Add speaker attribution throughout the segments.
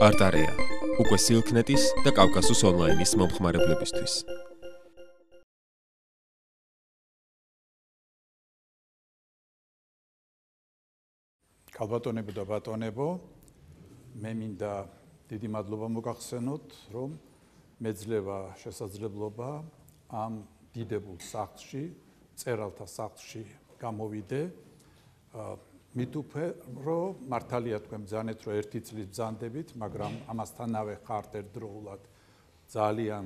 Speaker 1: არტარია, უკვე სილქნეტის და კავკასუს ონლაინის მომხმარებლებისთვის.
Speaker 2: Ქალბატონებო და ბატონებო, მე მინდა დიდი მადლობა მოგახსენოთ, რომ მეძლევა შესაძლებლობა ამ დიდებულ სახლში, მწერალთა სახლში გამოვიდე. მით უფრო მართალია თქვენ ბრძანეთ, რომ ერთი წლის ბრძანდებით, მაგრამ ამასთანავე ხართ ერთდროულად ძალიან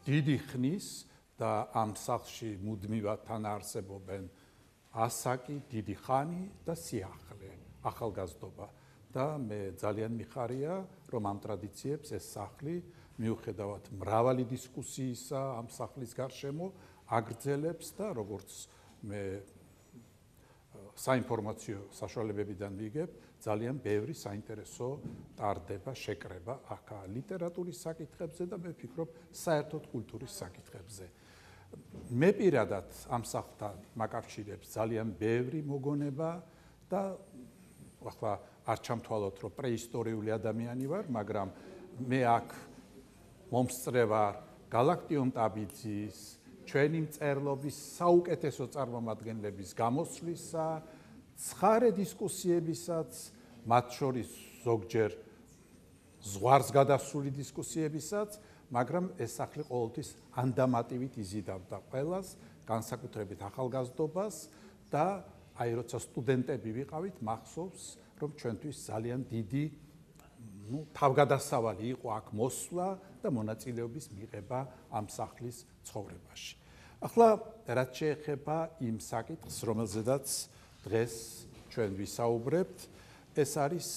Speaker 2: დიდი ხნის და ამ სახლში მუდმივად თან არსებობენ ასაკი, დიდი ხანი და სიახლე, ახალგაზრდობა. და მე ძალიან მიხარია, რომ ამ ტრადიციებს ეს სახლი, მიუხედავად მრავალი დისკუსიისა ამ სახლის გარშემო, აგრძელებს და როგორც მე საინფორმაციო საშუალებებიდან ვიგებ, ძალიან ბევრი საინტერესო ტარდება, შეკრება აქ ლიტერატურის საკითხებზე და მე ვფიქრობ, საერთოდ კულტურის საკითხებზე. მე პირადად ამ სახლთან მაკავშირებს ძალიან ბევრი მოგონება და ახლა არ ჩამთვალოთ, რომ პრეისტორიული ადამიანი ვარ, მაგრამ მე აქ მომსწრე ვარ გალაქტიონ ტაბიძის, ჩვენი მწერლობის საუკეთესო წარმომადგენლების გამოსვლისა, ცხარე დისკუსიებისაც, მათ შორის ზოგჯერ ზღვარს გადასული დისკუსიებისაც, მაგრამ ეს სახლი ყოველთვის ანდამატივით იზიდავდა ყველას, განსაკუთრებით ახალგაზრდობას და აი როცა სტუდენტები ვიყავით, მახსოვს, რომ ჩვენთვის ძალიან დიდი თავგადასავალი იყო აქ მოსვლა და მონაწილეობის მიღება ამ სახლის ცხოვრებაში. ახლა რაც შეეხება იმ საკითხს, რომელზედაც დღეს ჩვენ ვისაუბრებთ, ეს არის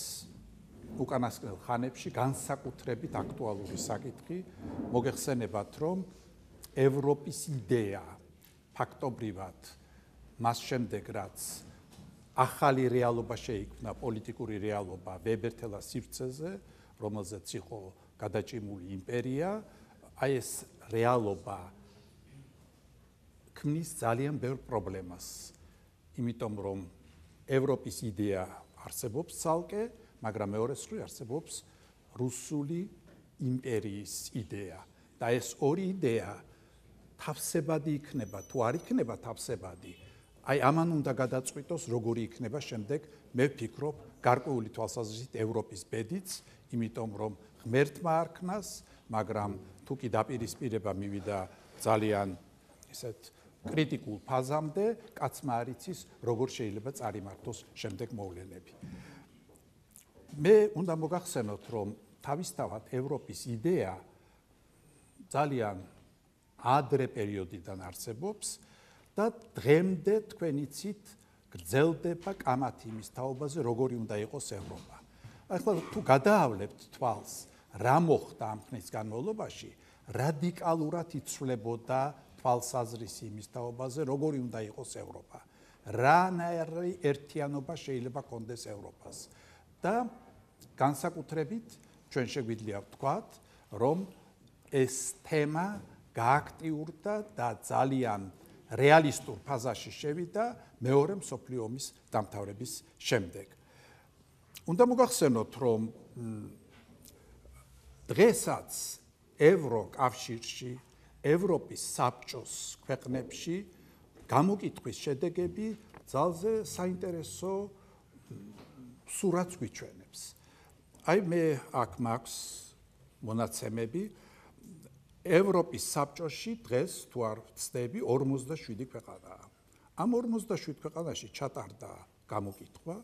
Speaker 2: უკანასკნელ ხანებში განსაკუთრებით აქტუალური საკითხი. მოგეხსენებათ, რომ ევროპის იდეა ფაქტობრივად მას შემდეგ, რაც ახალი რეალობა შეიქმნა, პოლიტიკური რეალობა ვებერთელა სივრცეზე, რომელზეც იყო გადაჭიმული იმპერია, აი ეს რეალობა ქმნის ძალიან ბევრ პრობლემას. იმიტომ რომ ევროპის იდეა არსებობს ცალკე, მაგრამ მეორე მხრივ არსებობს რუსული იმპერიის იდეა. და ეს ორი იდეა თავსებადი იქნება, თუ არ იქნება თავსებადი, აი ამან უნდა გადაწყვიტოს, როგორი იქნება შემდეგ, მე ვფიქრობ, გარკვეული თვალსაზრისით ევროპის ბედიც, იმიტომ რომ ღმერთმა არქმას, მაგრამ თუ კი დაპირისპირება მივიდა ძალიან ისეთ კრიტიკულ ფაზამდე, კაცმა არ იცის, როგორ შეიძლება წარიმართოს შემდეგ მოვლენები. მე უნდა მოგახსენოთ, რომ თავისთავად ევროპის იდეა ძალიან ადრე პერიოდიდან არსებობს და დღემდე თქვენ იცით, გრძელდება კამათი იმის თაობაზე, როგორი უნდა იყოს ევროპა. ახლა თუ გადაავლებთ თვალს, რა მოხდა ამ ხნის განმავლობაში, რადიკალურად იცვლებოდა თვალსაზრისი იმის თაობაზე, როგორი უნდა იყოს ევროპა. რანაირი ერთიანობა შეიძლება კონდეს ევროპას. და განსაკუთრებით ჩვენ შეგვიძლია ვთქვათ, რომ ეს თემა გააქტიურდა და ძალიან რეალისტურ ფაზაში შევიდა მეორე მსოფლიო ომის დამთავრების შემდეგ. უნდა მოგახსენოთ, რომ დღესაც ევროკავშირში, ევროპის საბჭოს ქვეყნებში გამოკითხვის შედეგები ძალზე საინტერესო სურათს გვიჩვენებს. აი მე აქ მაქვს მონაცემები, ევროპის საბჭოში დღეს თუ არ ვცდები 47 ქვეყანაა. ამ 47 ქვეყანაში ჩატარდა გამოკითხვა,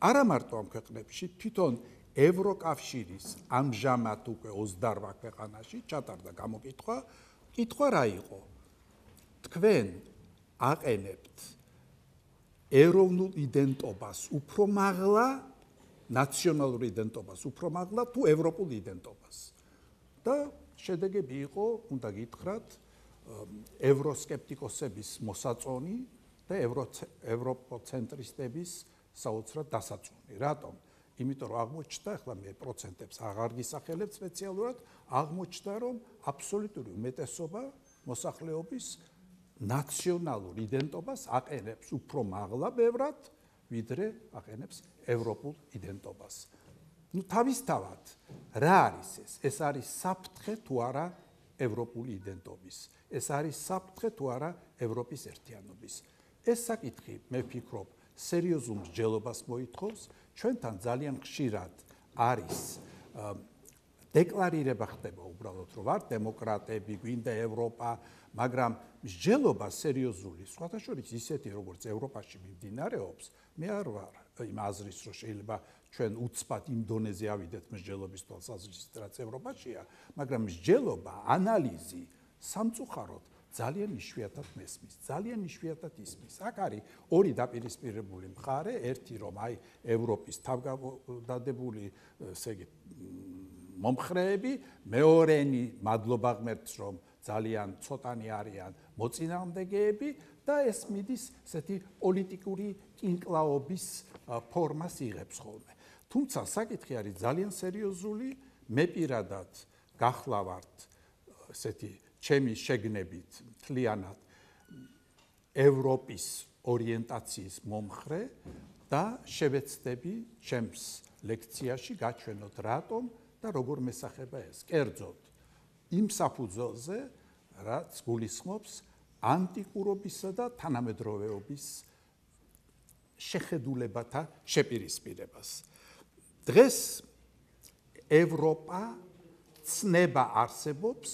Speaker 2: არა მარტო ამ ქვეყნებში, თვითონ ევროკავშირის ამჟამად უკვე 28 ქვეყანაში ჩატარდა გამოკითხვა. კითხვა რა იყო? თქვენ აყენებთ ეროვნულ იდენტობას უფრო მაღლა, ნაციონალურ იდენტობას უფრო მაღლა თუ ევროპულ იდენტობას? და შედეგები იყო, უნდა გითხრათ, ევროსკეპტიკოსების მოსაწონი და ევროპოცენტრისტების საოცრად დასაწუნი. რატომ? იმიტომ რომ აღმოჩნდა, ახლა მე პროცენტებს აღარ გისახელებ სპეციალურად, აღმოჩნდა, რომ აბსოლუტური უმეტესობა მოსახლეობის ნაციონალურ იდენტობას აყენებს უფრო მაღლა ბევრად, ვიდრე აყენებს ევროპულ იდენტობას. თავისთავად რა არის ეს? ეს არის საფრთხე თუ არა ევროპული იდენტობის. ეს არის საფრთხე თუ არა ევროპის ერთიანობის. ეს საკითხი, მე ვფიქრობ, სერიოზულ მსჯელობას მოითხოვს. ჩვენთან ძალიან ხშირად არის დეკლარირება ხდება უბრალოდ, რომ ვარ დემოკრატები, გვინდა ევროპა, მაგრამ მსჯელობა სერიოზული, სხვათა შორის ისეთი, როგორც ევროპაში მიმდინარეობს, მე არ ვარ იმ აზრის, რომ შეიძლება ჩვენ უცბად იმ დონეზე ავიდეთ მსჯელობის თვალსაზრისით, რაც ევროპაშია, მაგრამ მსჯელობა, ანალიზი სამწუხაროდ ძალიან იშვიათად მესმის, ძალიან იშვიათად ისმის. აქ არის ორი დაპირისპირებული მხარე, ერთი რომ აი ევროპის თავგადადებული, ესე იგი, მომხრეები, მეორენი მადლობა ღმერთს, რომ ძალიან ცოტანი არიან მოწინააღმდეგეები და ეს მიდის ესეთი პოლიტიკური კინკლაობის ფორმას იღებს ხოლმე. თუმცა საკითხი არის ძალიან სერიოზული, მე პირადად გახლავართ ესეთი ჩემი შეგნებით მთლიანად ევროპის ორიენტაციის მომხრე და შევეცდები ჩემს ლექციაში გაჩვენოთ რატომ და როგორ მესახება ეს. კერძოდ იმ საფუძველზე, რაც გულისხმობს ანტიკურობისა და თანამედროვეობის შეხედულებათა შეპირისპირებას. დღეს ევროპა ცნება არსებობს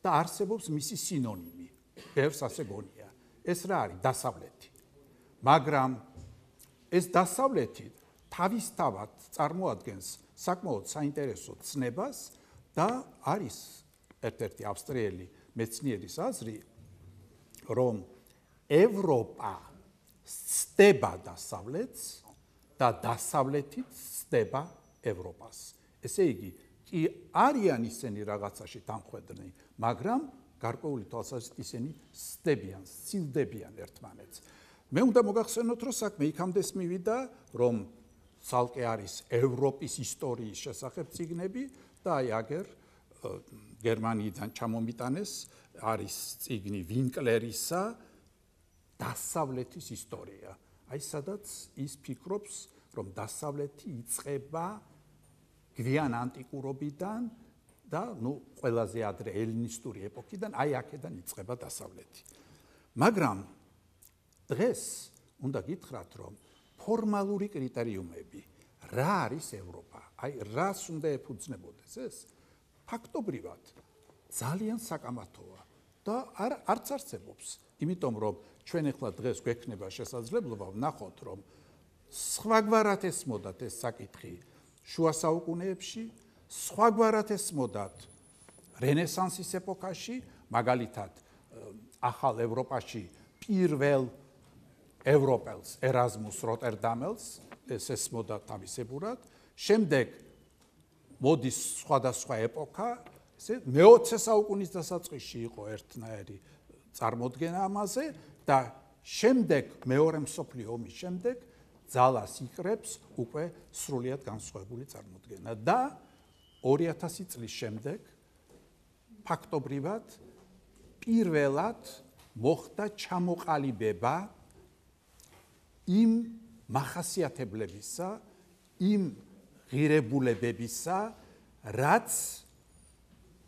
Speaker 2: და არსებობს მისი სინონიმი. ბევრს ასე გონია. ეს რა არის? დასავლეთი. მაგრამ ეს დასავლეთი თავისთავად წარმოადგენს საკმაოდ საინტერესო ცნებას და არის ერთ-ერთი ავსტრიელი მეცნიერის აზრი, რომ ევროპა ცდება დასავლეთს და დასავლეთი ცდება ევროპას. ესე იგი, კი არიან ისინი რაღაცაში დამხვედრნი, მაგრამ გარკვეული თვალსაზრისით ისინი ცდებიან, სცილდებიან ერთმანეთს. მე უნდა მოგახსენოთ, რომ საქმე იქამდე მივიდა, რომ ცალკე არის ევროპის ისტორიის შესახებ წიგნები და აი აგერ გერმანიიდან ჩამომიტანეს არის წიგნი ვინკლერისა დასავლეთის ისტორია. აი სადაც ის ფიქრობს, რომ დასავლეთი იწყება გვიან ანტიკურობიდან და ყველაზე ადრე ელინისტური ეპოქიდან, აი აქედან იწყება დასავლეთი. მაგრამ დღეს უნდა გითხრათ, რომ ფორმალური კრიტერიუმები რა არის ევროპა? აი რას უნდა ეფუძნებოდეს ეს? ფაქტობრივად ძალიან საკამათოა და არც არსებობს. იმიტომ რომ ჩვენ ახლა დღეს გვექნება შესაძლებლობა ვნახოთ, რომ სხვაგვარად ესმოდათ ეს საკითხი შუა საუკუნეებში, სხვაგვარად ესმოდათ რენესანსის ეპოქაში, მაგალითად ახალ ევროპაში პირველ ევროპელს ერაზმუს როტერდამელს ეს ესმოდა თავისებურად, შემდეგ მოდის სხვადასხვა ეპოქა, ესე მე-20 საუკუნის დასაწყისში იყო ერთნაირი წარმოდგენა ამაზე და შემდეგ მეორე მსოფლიო ომის შემდეგ ძალას იკრებს უკვე სრულიად განსხვავებული წარმოდგენა და 2000 წლის შემდეგ ფაქტობრივად პირველად მოხდა ჩამოყალიბება იმ მახასიათებლებისა, იმ ღირებულებებისა, რაც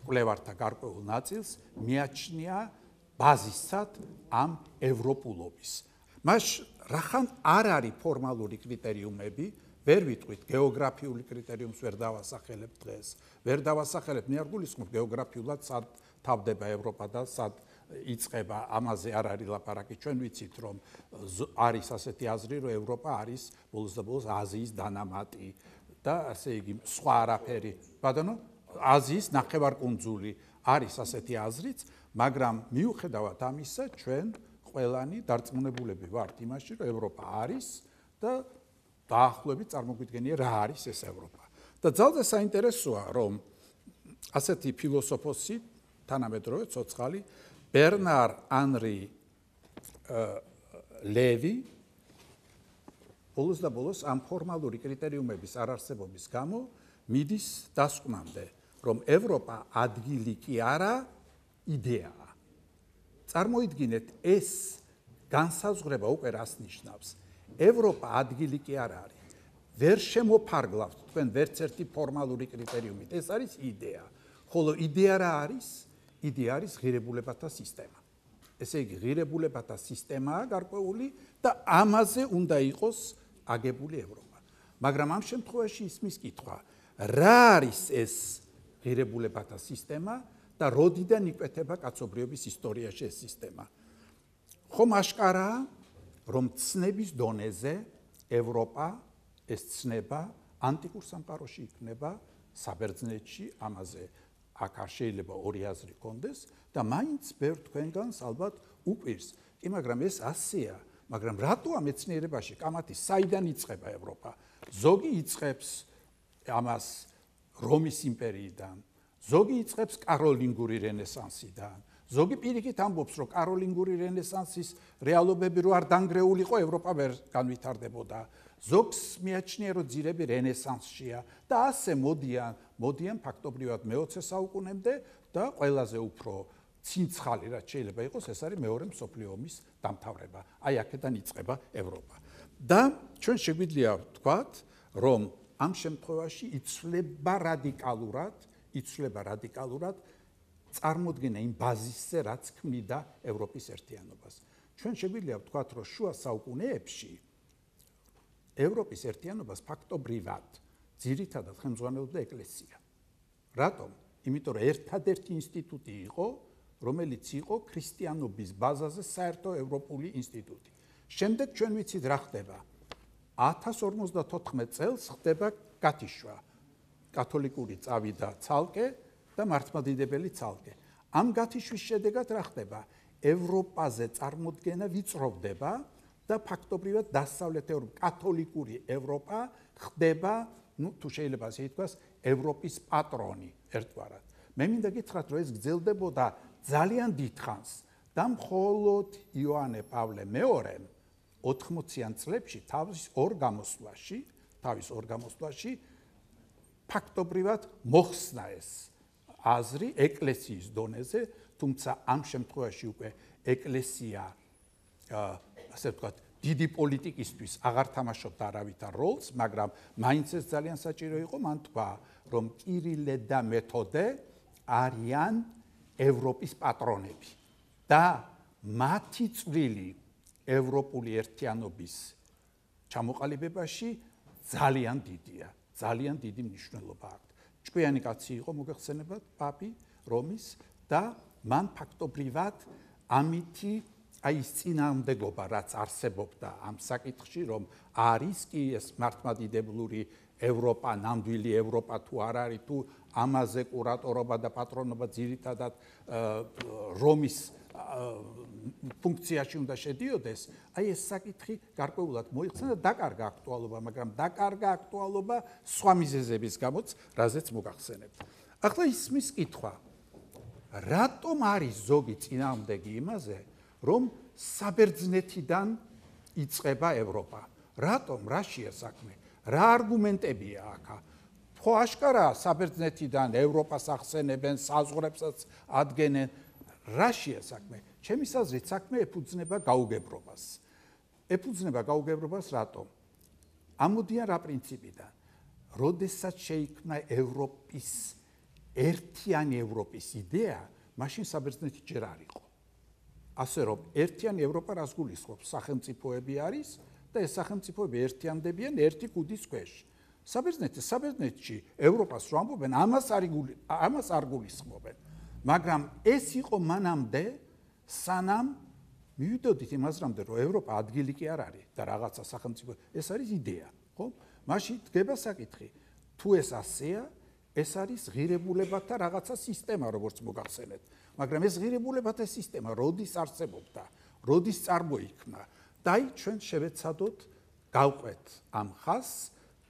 Speaker 2: კვლევართა გარკვეულ ნაწილს მიაჩნია ბაზისად ამ ევროპულობის. მას რახან არ არის ფორმალური კრიტერიუმები, ვერ ვიტყვით გეოგრაფიული კრიტერიუმს ვერ დავასახელებ დღეს. ვერ დავასახელებ, მე არ გულისხმობ გეოგრაფიულად სად თავდება ევროპა და სად იწყება, ამაზე არ არის ლაპარაკი. ჩვენ ვიცით, რომ არის ასეთი აზრი, რომ ევროპა არის ბოლოს და ბოლოს აზიის დანამატი და ასე იგი სხვა არაფერი. ბატონო, აზიის ნახევარკუნძული არის ასეთი აზრიც, მაგრამ მიუხედავად ამისა, ჩვენ ყველანი დარწმუნებულები ვართ იმაში, რომ ევროპა არის და დაახლოებით წარმოგვიდგენია რა არის ეს ევროპა. და ძალზე საინტერესოა, რომ ასეთი ფილოსოფოსი, თანამედროვე ცოცხალი ბერნარ ანრი ლევი ბოლოს და ბოლოს ამ ფორმალური კრიტერიუმების არარსებობის გამო მიდის დასკვნამდე, რომ ევროპა ადგილი კი არა, იდეაა. წარმოიდგინეთ, ეს განსაზღვრება უკვე რას ნიშნავს? ევროპა ადგილი კი არ არის. ვერ შემოფარგლავთ თქვენ ვერც ერთი ფორმალური კრიტერიუმით. ეს არის იდეა. ხოლო იდეა რა არის? იდეა არის ღირებულებათა სისტემა. ესე იგი ღირებულებათა სისტემაა გარკვეული და ამაზე უნდა იყოს აგებული ევროპა. მაგრამ ამ შემთხვევაში ისმის კითხვა, რა არის ეს ღირებულებათა სისტემა და როდიდან იკვეთება კაცობრიობის ისტორიაში ეს სისტემა? ხომ აშკარაა, რომ ცნების დონეზე ევროპა ეს ცნება ანტიკურ სამყაროში იქნება საბერძნეთში, ამაზე აქ არ შეიძლება ორი აზრი კონდეს და მაინც ბევრ თქვენგანს ალბათ უყვირს. კი, მაგრამ ეს ასეა, მაგრამ რატოა მეცნიერებაში კამათი საიდან იწყება ევროპა? ზოგი იწყებს ამას რომის იმპერიიდან, ზოგი იწყებს კაროლინგური რენესანსიდან, ზოგი პირიქით ამბობს, რომ კაროლინგური რენესანსის რეალობები რო არ დანგრეულიყო, ევროპა ვერ განვითარდებოდა. ზოგს მიაჩნია, რომ ძირები რენესანსშია და ასე მოდიან ფაქტობრივად მე-20 საუკუნემდე და ყველაზე უფრო ცინცხალი რაც შეიძლება იყოს, ეს არის მეორე მსოფლიო ომის დამთავრება. აი აქედან იწყება ევროპა. და ჩვენ შეგვიძლია ვთქვათ, რომ ამ შემთხვევაში იცვლება რადიკალურად წარმოდგენა იმ ბაზისზე, რაც ქმნიდა ევროპის ერთიანობას. ჩვენ შეგვიძლია ვთქვათ, რომ შუა საუკუნეებში ევროპის ერთიანობას ფაქტობრივად ძირითადად ხელმძღვანელობდა ეკლესია. რატომ? იმიტომ რომ ერთადერთი ინსტიტუტი იყო, რომელიც იყო ქრისტიანობის ბაზაზე საერთო ევროპული ინსტიტუტი. შემდეგ ჩვენ ვიცით რა ხდება. 1054 წელს ხდება გათიშვა. კათოლიკური წავიდა ცალკე და მართლმადიდებელი ცალკე. ამ გათიშვის შედეგად რა ხდება? ევროპაზე წარმოდგენა ვიწროვდება და ფაქტობრივად დასავლეთ კათოლიკური ევროპა ხდება, თუ შეიძლება ასე ითქვას, ევროპის პატრონი ერთგვარად. მე მინდა გითხრათ, რომ ეს გრძელდებოდა ძალიან დიდხანს და მხოლოდ იოანე პავლე მეორემ 80-იან წლებში თავის ორ გამოსვლაში ფაქტობრივად მოხსნა ეს აზრი ეკლესიის დონეზე, თუმცა ამ შემთხვევაში უკვე ეკლესია ასე ვთქვათ, დიდი პოლიტიკისთვის აღარ თამაშობდა არავითარ როლს, მაგრამ მაინც ეს ძალიან საჭირო იყო, მან თქვა, რომ კირილე და მეთოდე არიან ევროპის პატრონები და მათი წვლილი ევროპული ერთიანობის ჩამოყალიბებაში ძალიან დიდია, ძალიან დიდი მნიშვნელობა აქვს. ჭკვიანი კაცი იყო, მოგეხსენებათ, პაპი რომის და მან ფაქტობრივად ამითი აი ის წინააღმდეგობა, რაც არსებობდა ამ საკითხში, რომ არის კი ეს მართლმადიდებლური ევროპა, ნამდვილი ევროპა თუ არ არის, თუ ამაზე კურატორობა და პატრონობა ძირითადად რომის ფუნქციაში უნდა შედიოდეს, აი ეს საკითხი გარკვეულად მოიხსნა და დაკარგა აქტუალობა, მაგრამ დაკარგა აქტუალობა სხვა მიზეზების გამოც, რაზეც მოგახსენებთ. ახლა ისმის კითხვა, რატომ არის ზოგი წინააღმდეგი იმაზე, რომ საბერძნეთიდან იწყება ევროპა? რატომ? რაშია საქმე? რა არგუმენტებია აქ? ხო აშკარაა, საბერძნეთიდან ევროპას ახსენებენ, საზღვრებსაც ადგენენ. რაშია საქმე? ჩემის აზრით საქმე ეფუძნება გაუგებრობას. ეფუძნება გაუგებრობას რატომ? ამოდიან რა პრინციპიდან? როდესაც შეიქმნა ევროპის ერთიანი ევროპის იდეა, მაშინ საბერძნეთი ჯერ არ იყო. ასე რომ ერთიანი ევროპა რას გულისხმობს? სახელმწიფოები არის და ეს სახელმწიფოები ერთიანდებიან ერთი კუდის ქვეშ. საბერძნეთში ევროპას რო ამბობენ, ამას არ გულისხმობენ. მაგრამ ეს იყო მანამდე, სანამ მივიდოდით იმ აზრამდე, რომ ევროპა ადგილი კი არ არის და რაღაცა სახელმწიფო, ეს არის იდეა, ხო? მაშინ დგება საკითხი, თუ ეს ასეა, ეს არის ღირებულებათა რაღაცა სისტემა, როგორც მოგახსენეთ. მაგრამ ეს ღირებულებათა სისტემა როდის არსებობდა, როდის წარმოიქმნა? და აი ჩვენ შევეცადოთ გავყვეთ ამ ხაზს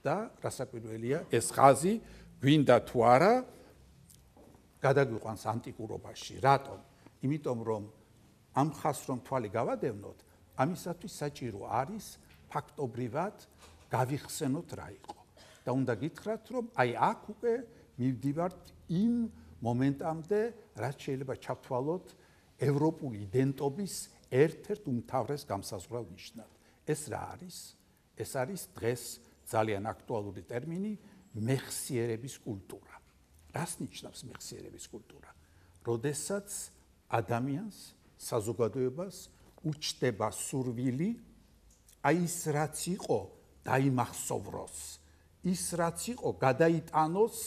Speaker 2: და რასაკვირველია, ეს ხაზი გვინდა თუ არა გადაგვიყვანს ანტიკურობაში. რატომ? იმიტომ რომ ამ ხაზს რომ თვალი გავადევნოთ, ამისათვის საჭირო არის ფაქტობრივად გავიხსენოთ რა იყო. და უნდა გითხრათ, რომ აი აქ უკვე მივდივართ იმ მომენტამდე, რაც შეიძლება ჩავთვალოთ ევროპული იდენტობის ერთ-ერთ უმთავრეს გამსაზღვრელ ნიშნად. ეს რა არის? ეს არის დღეს ძალიან აქტუალური ტერმინი მეხსიერების კულტურა. რას ნიშნავს მეხსიერების კულტურა? როდესაც ადამიანს, საზოგადოებას უჩნდება სურვილი აი ის რაც იყო დაიმახსოვროს, ის რაც იყო გადაიტანოს,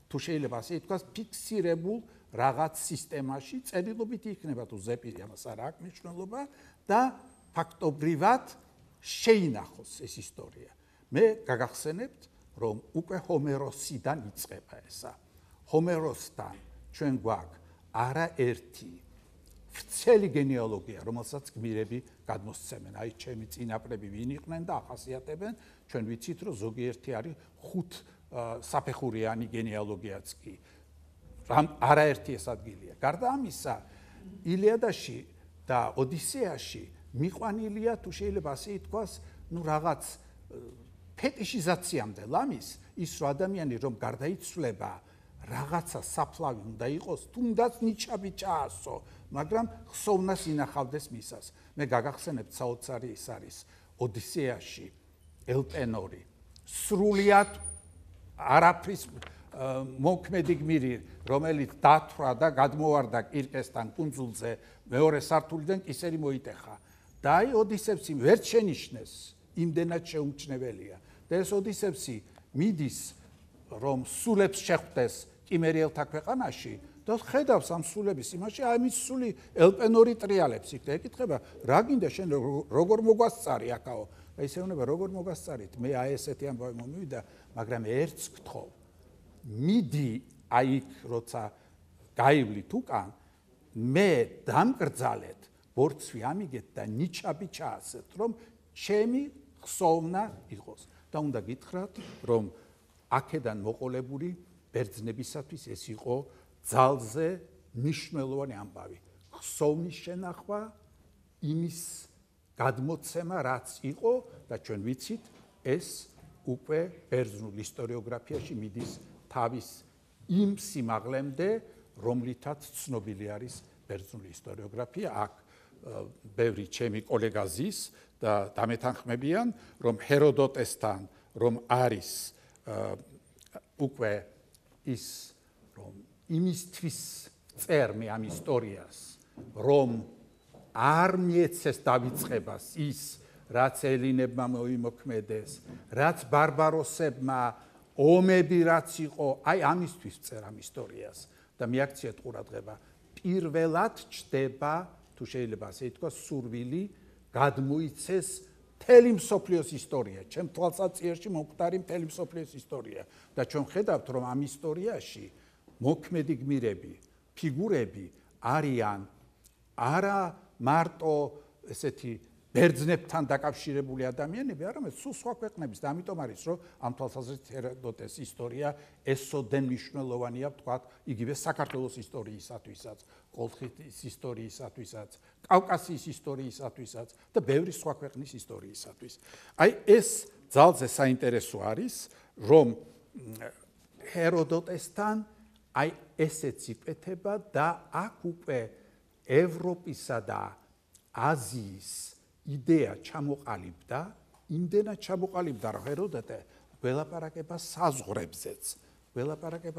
Speaker 2: თუ შეიძლება ასე ითქვას, ფიქსირებულ რაღაც სისტემაში, წერილობით იქნება თუ ზეპირი, ამას არ აქვს მნიშვნელობა და ფაქტობრივად შეინახოს ეს ისტორია. მე გაგახსენებთ, რომ უკვე ჰომეროსიდან იწყება ესა. ჰომეროსთან ჩვენ გვაქვს არაერთი ვრცელი გენეალოგია, რომელსაც გმირები გადმოსცემენ. აი, ჩემი წინაპრები ვინ იყვნენ და ახასიათებენ, ჩვენ ვიცით, რომ ზოგიერთი არის 5 საფეხურიანი გენეალოგიაც კი. არაერთი ეს ადგილია. გარდა ამისა, ილიადაში და ოდისეაში მიყვანილია, თუ შეიძლება ასე ითქვას, რაღაც ფეტიშიზაციამდე ლამის, ის რომ ადამიანი რომ გარდაიცვლება, რაღაცა საფლავი უნდა იყოს, თუნდაც ნიჩაბი ჩაასო, მაგრამ ხსოვნას ინახავდეს მისას. მე გაგახსენებთ საოცარი ის არის ოდისეაში ელპენორი. სრულიად არაფრის მოქმედი გმირი, რომელიც დათვრა და გადმოვარდა კირკესთან კუნძულზე მეორე სართულიდან კისერი მოიტეხა. და აი ოდისევსი ვერ შენიშნეს, იმდენად შეუმჩნეველია. და ეს ოდისევსი მიდის, რომ სულებს შეხვდეს კიმერიელთა ქვეყანაში და ხედავს ამ სულების იმაში, აი მის სული ელპენორი ტრიალებს იქ და ეკითხება, რა გინდა შენ როგორ მოგვასწარი აქაო? და ისე უნდა როგორ მოგასწარით? მე აი ესეთი ამბავი მომივიდა, მაგრამ ერთს გთხოვ. მიდი აი იქ როცა გაივლით უკან, მე დამკრძალეთ, ბორცვი ამიგეთ და ნიჩაბი ჩაასეთ, რომ ჩემი ხსოვნა იყოს. და უნდა გითხრათ, რომ აქედან მოყოლებული ბერძნებისათვის ეს იყო ძალზე მნიშვნელოვანი ამბავი. ხსოვნის შენახვა, იმის გადმოცემა, რაც იყო და ჩვენ ვიცით, ეს უკვე ბერძნულ ისტორიოგრაფიაში მიდის თავის იმ სიმაღლემდე, რომლითაც ცნობილი არის ბერძნული ისტორიოგრაფია. აქ ბევრი ჩემი კოლეგა ზის და დამეთანხმებიან, რომ ჰეროდოტესთან რომ არის უკვე ის რომ იმისთვის წერმე ამ ისტორიას, რომ არ მიეცეს დავიწყებას ის, რაც ელინებმა მოიმოქმედეს, რაც ბარბაროსებმა ომები რაც იყო, აი ამისთვის წერ ამ ისტორიას და მიაქციეთ ყურადღება, პირველად ჩდება, თუ შეიძლება ასე ითქვას, სურვილი გადმოიცეს მთელი მსოფლიოს ისტორია, ჩემ თვალსაჩინოში მომხდარი მთელი მსოფლიოს ისტორია და ჩვენ ხედავთ, რომ ამ ისტორიაში მოქმედი გმირები, ფიგურები არიან არა მარტო ესეთი ბერძნებთან დაკავშირებული ადამიანები, არამედ სულ სხვა ქვეყნების და ამიტომ არის, რომ ამ თვალსაზრისით ჰეროდოტეს ისტორია ესოდენ მნიშვნელოვანია, ვთქვათ, იგივე საქართველოს ისტორიისათვისაც, კოლხეთის ისტორიისათვისაც, კავკასიის ისტორიისათვისაც და ბევრი სხვა ქვეყნის ისტორიისათვის. აი ეს ძალზე საინტერესო არის, რომ ჰეროდოტესთან აი ესეც იკეთება და აქ უკვე ევროპისა და აზიის იდეა ჩამოყალიბდა, იმდენად ჩამოყალიბდა, რომ ჰეროდოტე ველაპარაკება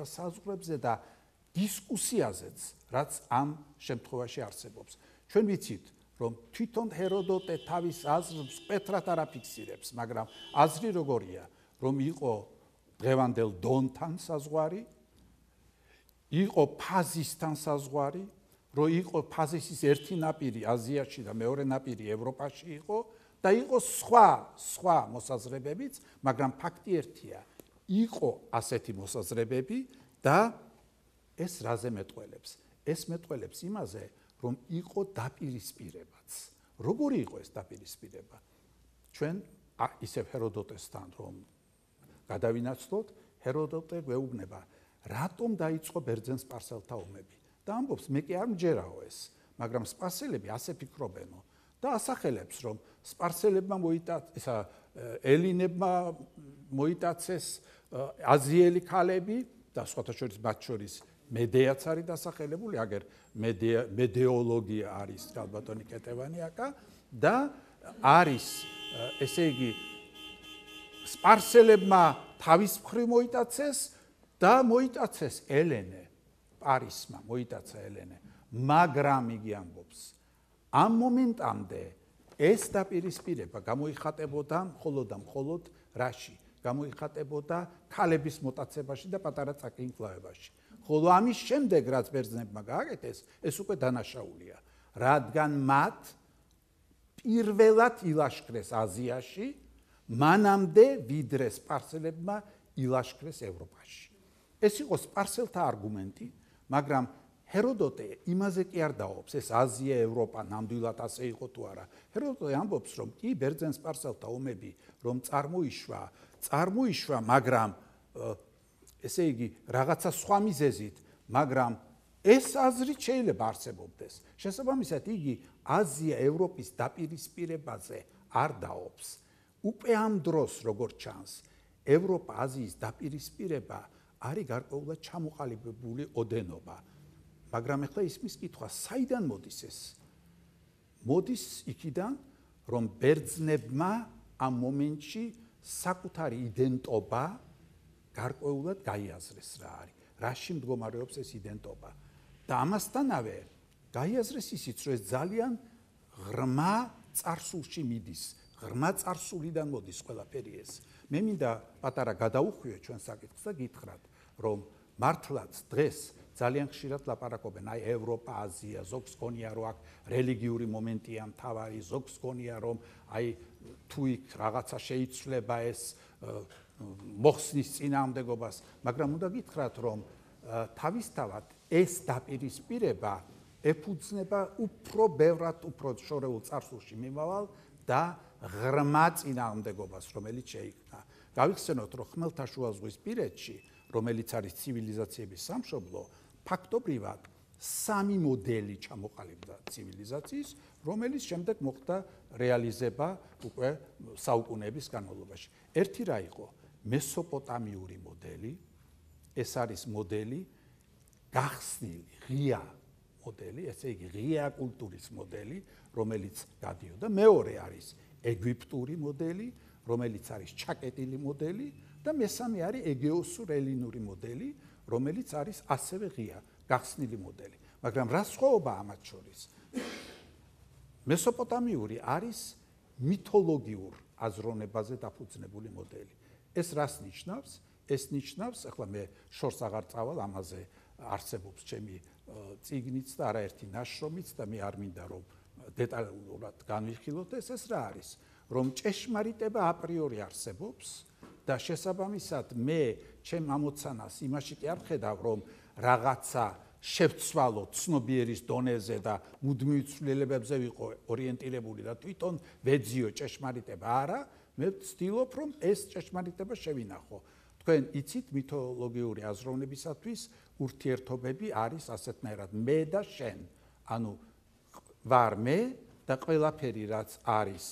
Speaker 2: საზღვრებზე და დისკუსიაზეც, რაც ამ შემთხვევაში არსებობს. ჩვენ ვიცით, რომ თვითონ ჰეროდოტე თავის აზრს მკვეთრად არ აფიქსირებს, მაგრამ აზრი როგორია, რომ იყო დღევანდელ დონთან საზღვარი, იყო ფაზისთან საზღვარი, რომ იყო ფაზისის ერთი ნაპირი აზიაში და მეორე ნაპირი ევროპაში იყო და იყო სხვა მოსაზრებებიც, მაგრამ ფაქტი ერთია, იყო ასეთი მოსაზრებები და ეს რაზე მეტყველებს? ეს მეტყველებს იმაზე, რომ იყო დაპირისპირებაც. როგორი იყო ეს დაპირისპირება? ჩვენ ისევ ჰეროდოტესთან რომ გადავინაცვლოთ, ჰეროდოტე გვეუბნება, რატომ დაიწყო ბერძენ-სპარსელთა ომები? და ამბობს, მე კი არ მჯერაო ეს, მაგრამ სპარსელები ასე ფიქრობენო და ასახელებს, რომ სპარსელებმა ელინებმა მოიტაცეს აზიელი ქალები და სხვათა შორის მათ შორის მედეაც არის დასახელებული, აგერ მედეოლოგია არის კალბატონი კეტევანი აკა და არის ესე იგი სპარსელებმა თავის მხრივ მოიტაცეს და მოიტაცეს ელენე, პარისმა მოიტაცა ელენე, მაგრამ იგი ამბობს, ამ მომენტამდე ეს დაპირისპირება გამოიხატებოდა მხოლოდ რაში? გამოიხატებოდა ქალების მოტაცებაში და პატარა წაკინკლავებაში. ხოლო ამის შემდეგ, რაც ბერძნებმა გააკეთეს, ეს უკვე დანაშაულია, რადგან მათ პირველად ილაშქრეს აზიაში, მანამდე ვიდრე სპარსელებმა ილაშქრეს ევროპაში. ეს იყო სპარსელთა არგუმენტი, მაგრამ ჰეროდოტე იმაზე კი არ დაობს, ეს აზია, ევროპა ნამდვილად ასე იყო თუ არა. ჰეროდოტე ამბობს, რომ კი ბერძენ-სპარსელთა ომები რომ წარმოიშვა, მაგრამ ესე იგი რაღაცა სხვა მიზეზით, მაგრამ ეს აზრით შეიძლება არსებობდეს. შესაბამისად, იგი აზია-ევროპის დაპირისპირებაზე არ დაობს. უკვე ამ დროს, როგორც ჩანს, ევროპა-აზიის დაპირისპირება არის გარკვეულად ჩამოყალიბებული ოდენობა. მაგრამ ახლა ისმის კითხვა, საიდან მოდის ეს? მოდის იქიდან, რომ ბერძნებმა ამ მომენტში საკუთარი იდენტობა გარკვეულად გაიაზრეს რა არის. რაში მდგომარეობს ეს იდენტობა? და ამასთანავე გაიაზრეს ისიც, რომ ეს ძალიან ღრმა წარსულში მიდის, ღრმა წარსულიდან მოდის ყველაფერი ეს. მე მინდა პატარა გადაუხვიო ჩვენ საკითხს და გითხრათ, რომ მართლაც დღეს ძალიან ხშირად ლაპარაკობენ, აი ევროპა, აზია, ზოგს გონია, რომ აქ რელიგიური მომენტია მთავარი, ზოგს გონია, რომ აი თუ იქ რაღაცა შეიცვლება ეს მოხსნის წინააღმდეგობას, მაგრამ უნდა გითხრათ, რომ თავისთავად ეს დაპირისპირება ეფუძნება უფრო ბევრად, უფრო შორეულ წარსულში მიმავალ და ღრმა წინააღმდეგობას, რომელიც შეიქმნა. გავიხსენოთ, რომ ხმელთაშუა ზღვის პირეთში, რომელიც არის ცივილიზაციების სამშობლო, ფაქტობრივად სამი მოდელი ჩამოყალიბდა ცივილიზაციის, რომელიც შემდეგ მოხდა რეალიზება უკვე საუკუნეების განმავლობაში. ერთი რა იყო? მესოპოტამიური მოდელი, ეს არის მოდელი გახსნილი, ღია მოდელი, ესე იგი ღია კულტურის მოდელი, რომელიც გადიოდა. მეორე არის ეგვიპტური მოდელი, რომელიც არის ჩაკეტილი მოდელი და მესამე არის ეგეოსურ-ელინური მოდელი, რომელიც არის ასევე ღია, გახსნილი მოდელი. მაგრამ რა სხვაობაა მათ შორის? მესოპოტამიური არის მითოლოგიურ აზროვნებაზე დაფუძნებული მოდელი. ეს რას ნიშნავს? ეს ნიშნავს, ახლა მე შორს აღარ წავალ, ამაზე არსებობს ჩემი წიგნიც და არაერთი ნაშრომიც და მე არ მინდა რომ დეტალურად განვიხილოთ ეს რა არის? რომ ჭეშმარიტება აპრიორი არსებობს და შესაბამისად მე ჩემ ამოცანას იმაში კი არ ვხედავ, რომ რაღაცა შევცვალო ცნობიერის დონეზე და მუდმივ ცვლილებებზე ვიყო ორიენტირებული და თვითონ ვეძიო ჭეშმარიტება. არა, მე ვცდილობ, რომ ეს ჭეშმარიტება შევინახო. თქვენ იცით მითოლოგიური აზროვნებისათვის ურთიერთობები არის ასეთნაირად მე და შენ. ანუ ვარ მე და ყველაფერი რაც არის,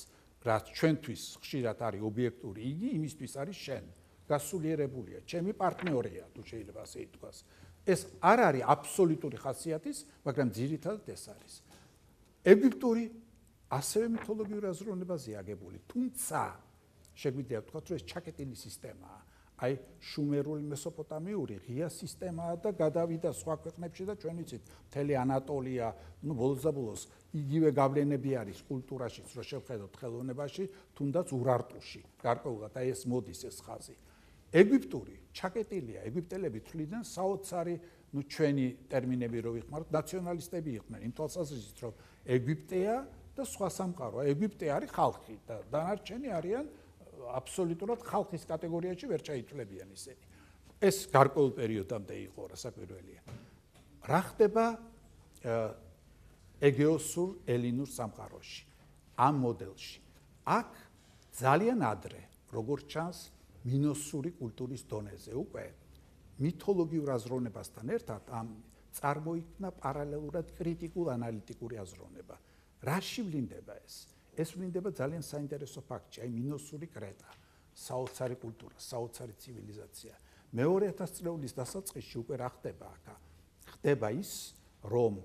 Speaker 2: რაც ჩვენთვის ხშირად არის ობიექტური, იგი იმისთვის არის შენ. გასულიერებულია, ჩემი პარტნიორია, თუ შეიძლება ასე ითქვას. ეს არ არის აბსოლუტური ხასიათის, მაგრამ ძირითადად ეს არის. ეგვიპტური ასევე მითოლოგიური აზროვნებაზე აგებული, თუმცა შეგვიძლია ვთქვათ, რომ ეს ჩაკეტილი სისტემაა. აი შუმერული მესოპოტამიური ღია სისტემაა და გადავიდა სხვა ქვეყნებში და ჩვენ ვიცით, მთელი ანატოლია, ну ბოლოს და ბოლოს იგივე გავლენები არის კულტურაშიც, რომ შევხედოთ ხელოვნებაში, თუნდაც ურარტუში. გარკვეულად აი ეს მოდის ეს ხაზი. ეგვიპტური ჩაკეტილია, ეგვიპტელები თვლიდნენ საოცარი, ну ჩვენი ტერმინები რო ვიხმაროთ, ნაციონალისტები იყვნენ, იმ თვალსაზრისით, რომ ეგვიპტეა და სხვა სამყაროა. ეგვიპტე არის ხალხი და დანარჩენი არიან აბსოლუტურად ხალხის კატეგორიაში ვერ ჩაითვლებიან ისინი. ეს გარკვეულ პერიოდამდე იყო რასაკვირველია. რა ხდება ეგეოსურ ელინურ სამყაროში? ამ მოდელში. აქ ძალიან ადრე, როგორც ჩანს, მინოსური კულტურის დონეზე უკვე მითოლოგიურ აზროვნებასთან ერთად ამ წარმოიქმნა პარალელურად კრიტიკულ-ანალიტიკური აზროვნება. რაში ვლინდება ეს? ეს ვლინდება ძალიან საინტერესო ფაქტში, აი მინოსური კრეტა, საოცარი კულტურა, საოცარი ცივილიზაცია. მეორე 1000 წლეულის დასაწყისში უკვე რა ხდება აქ? ხდება ის, რომ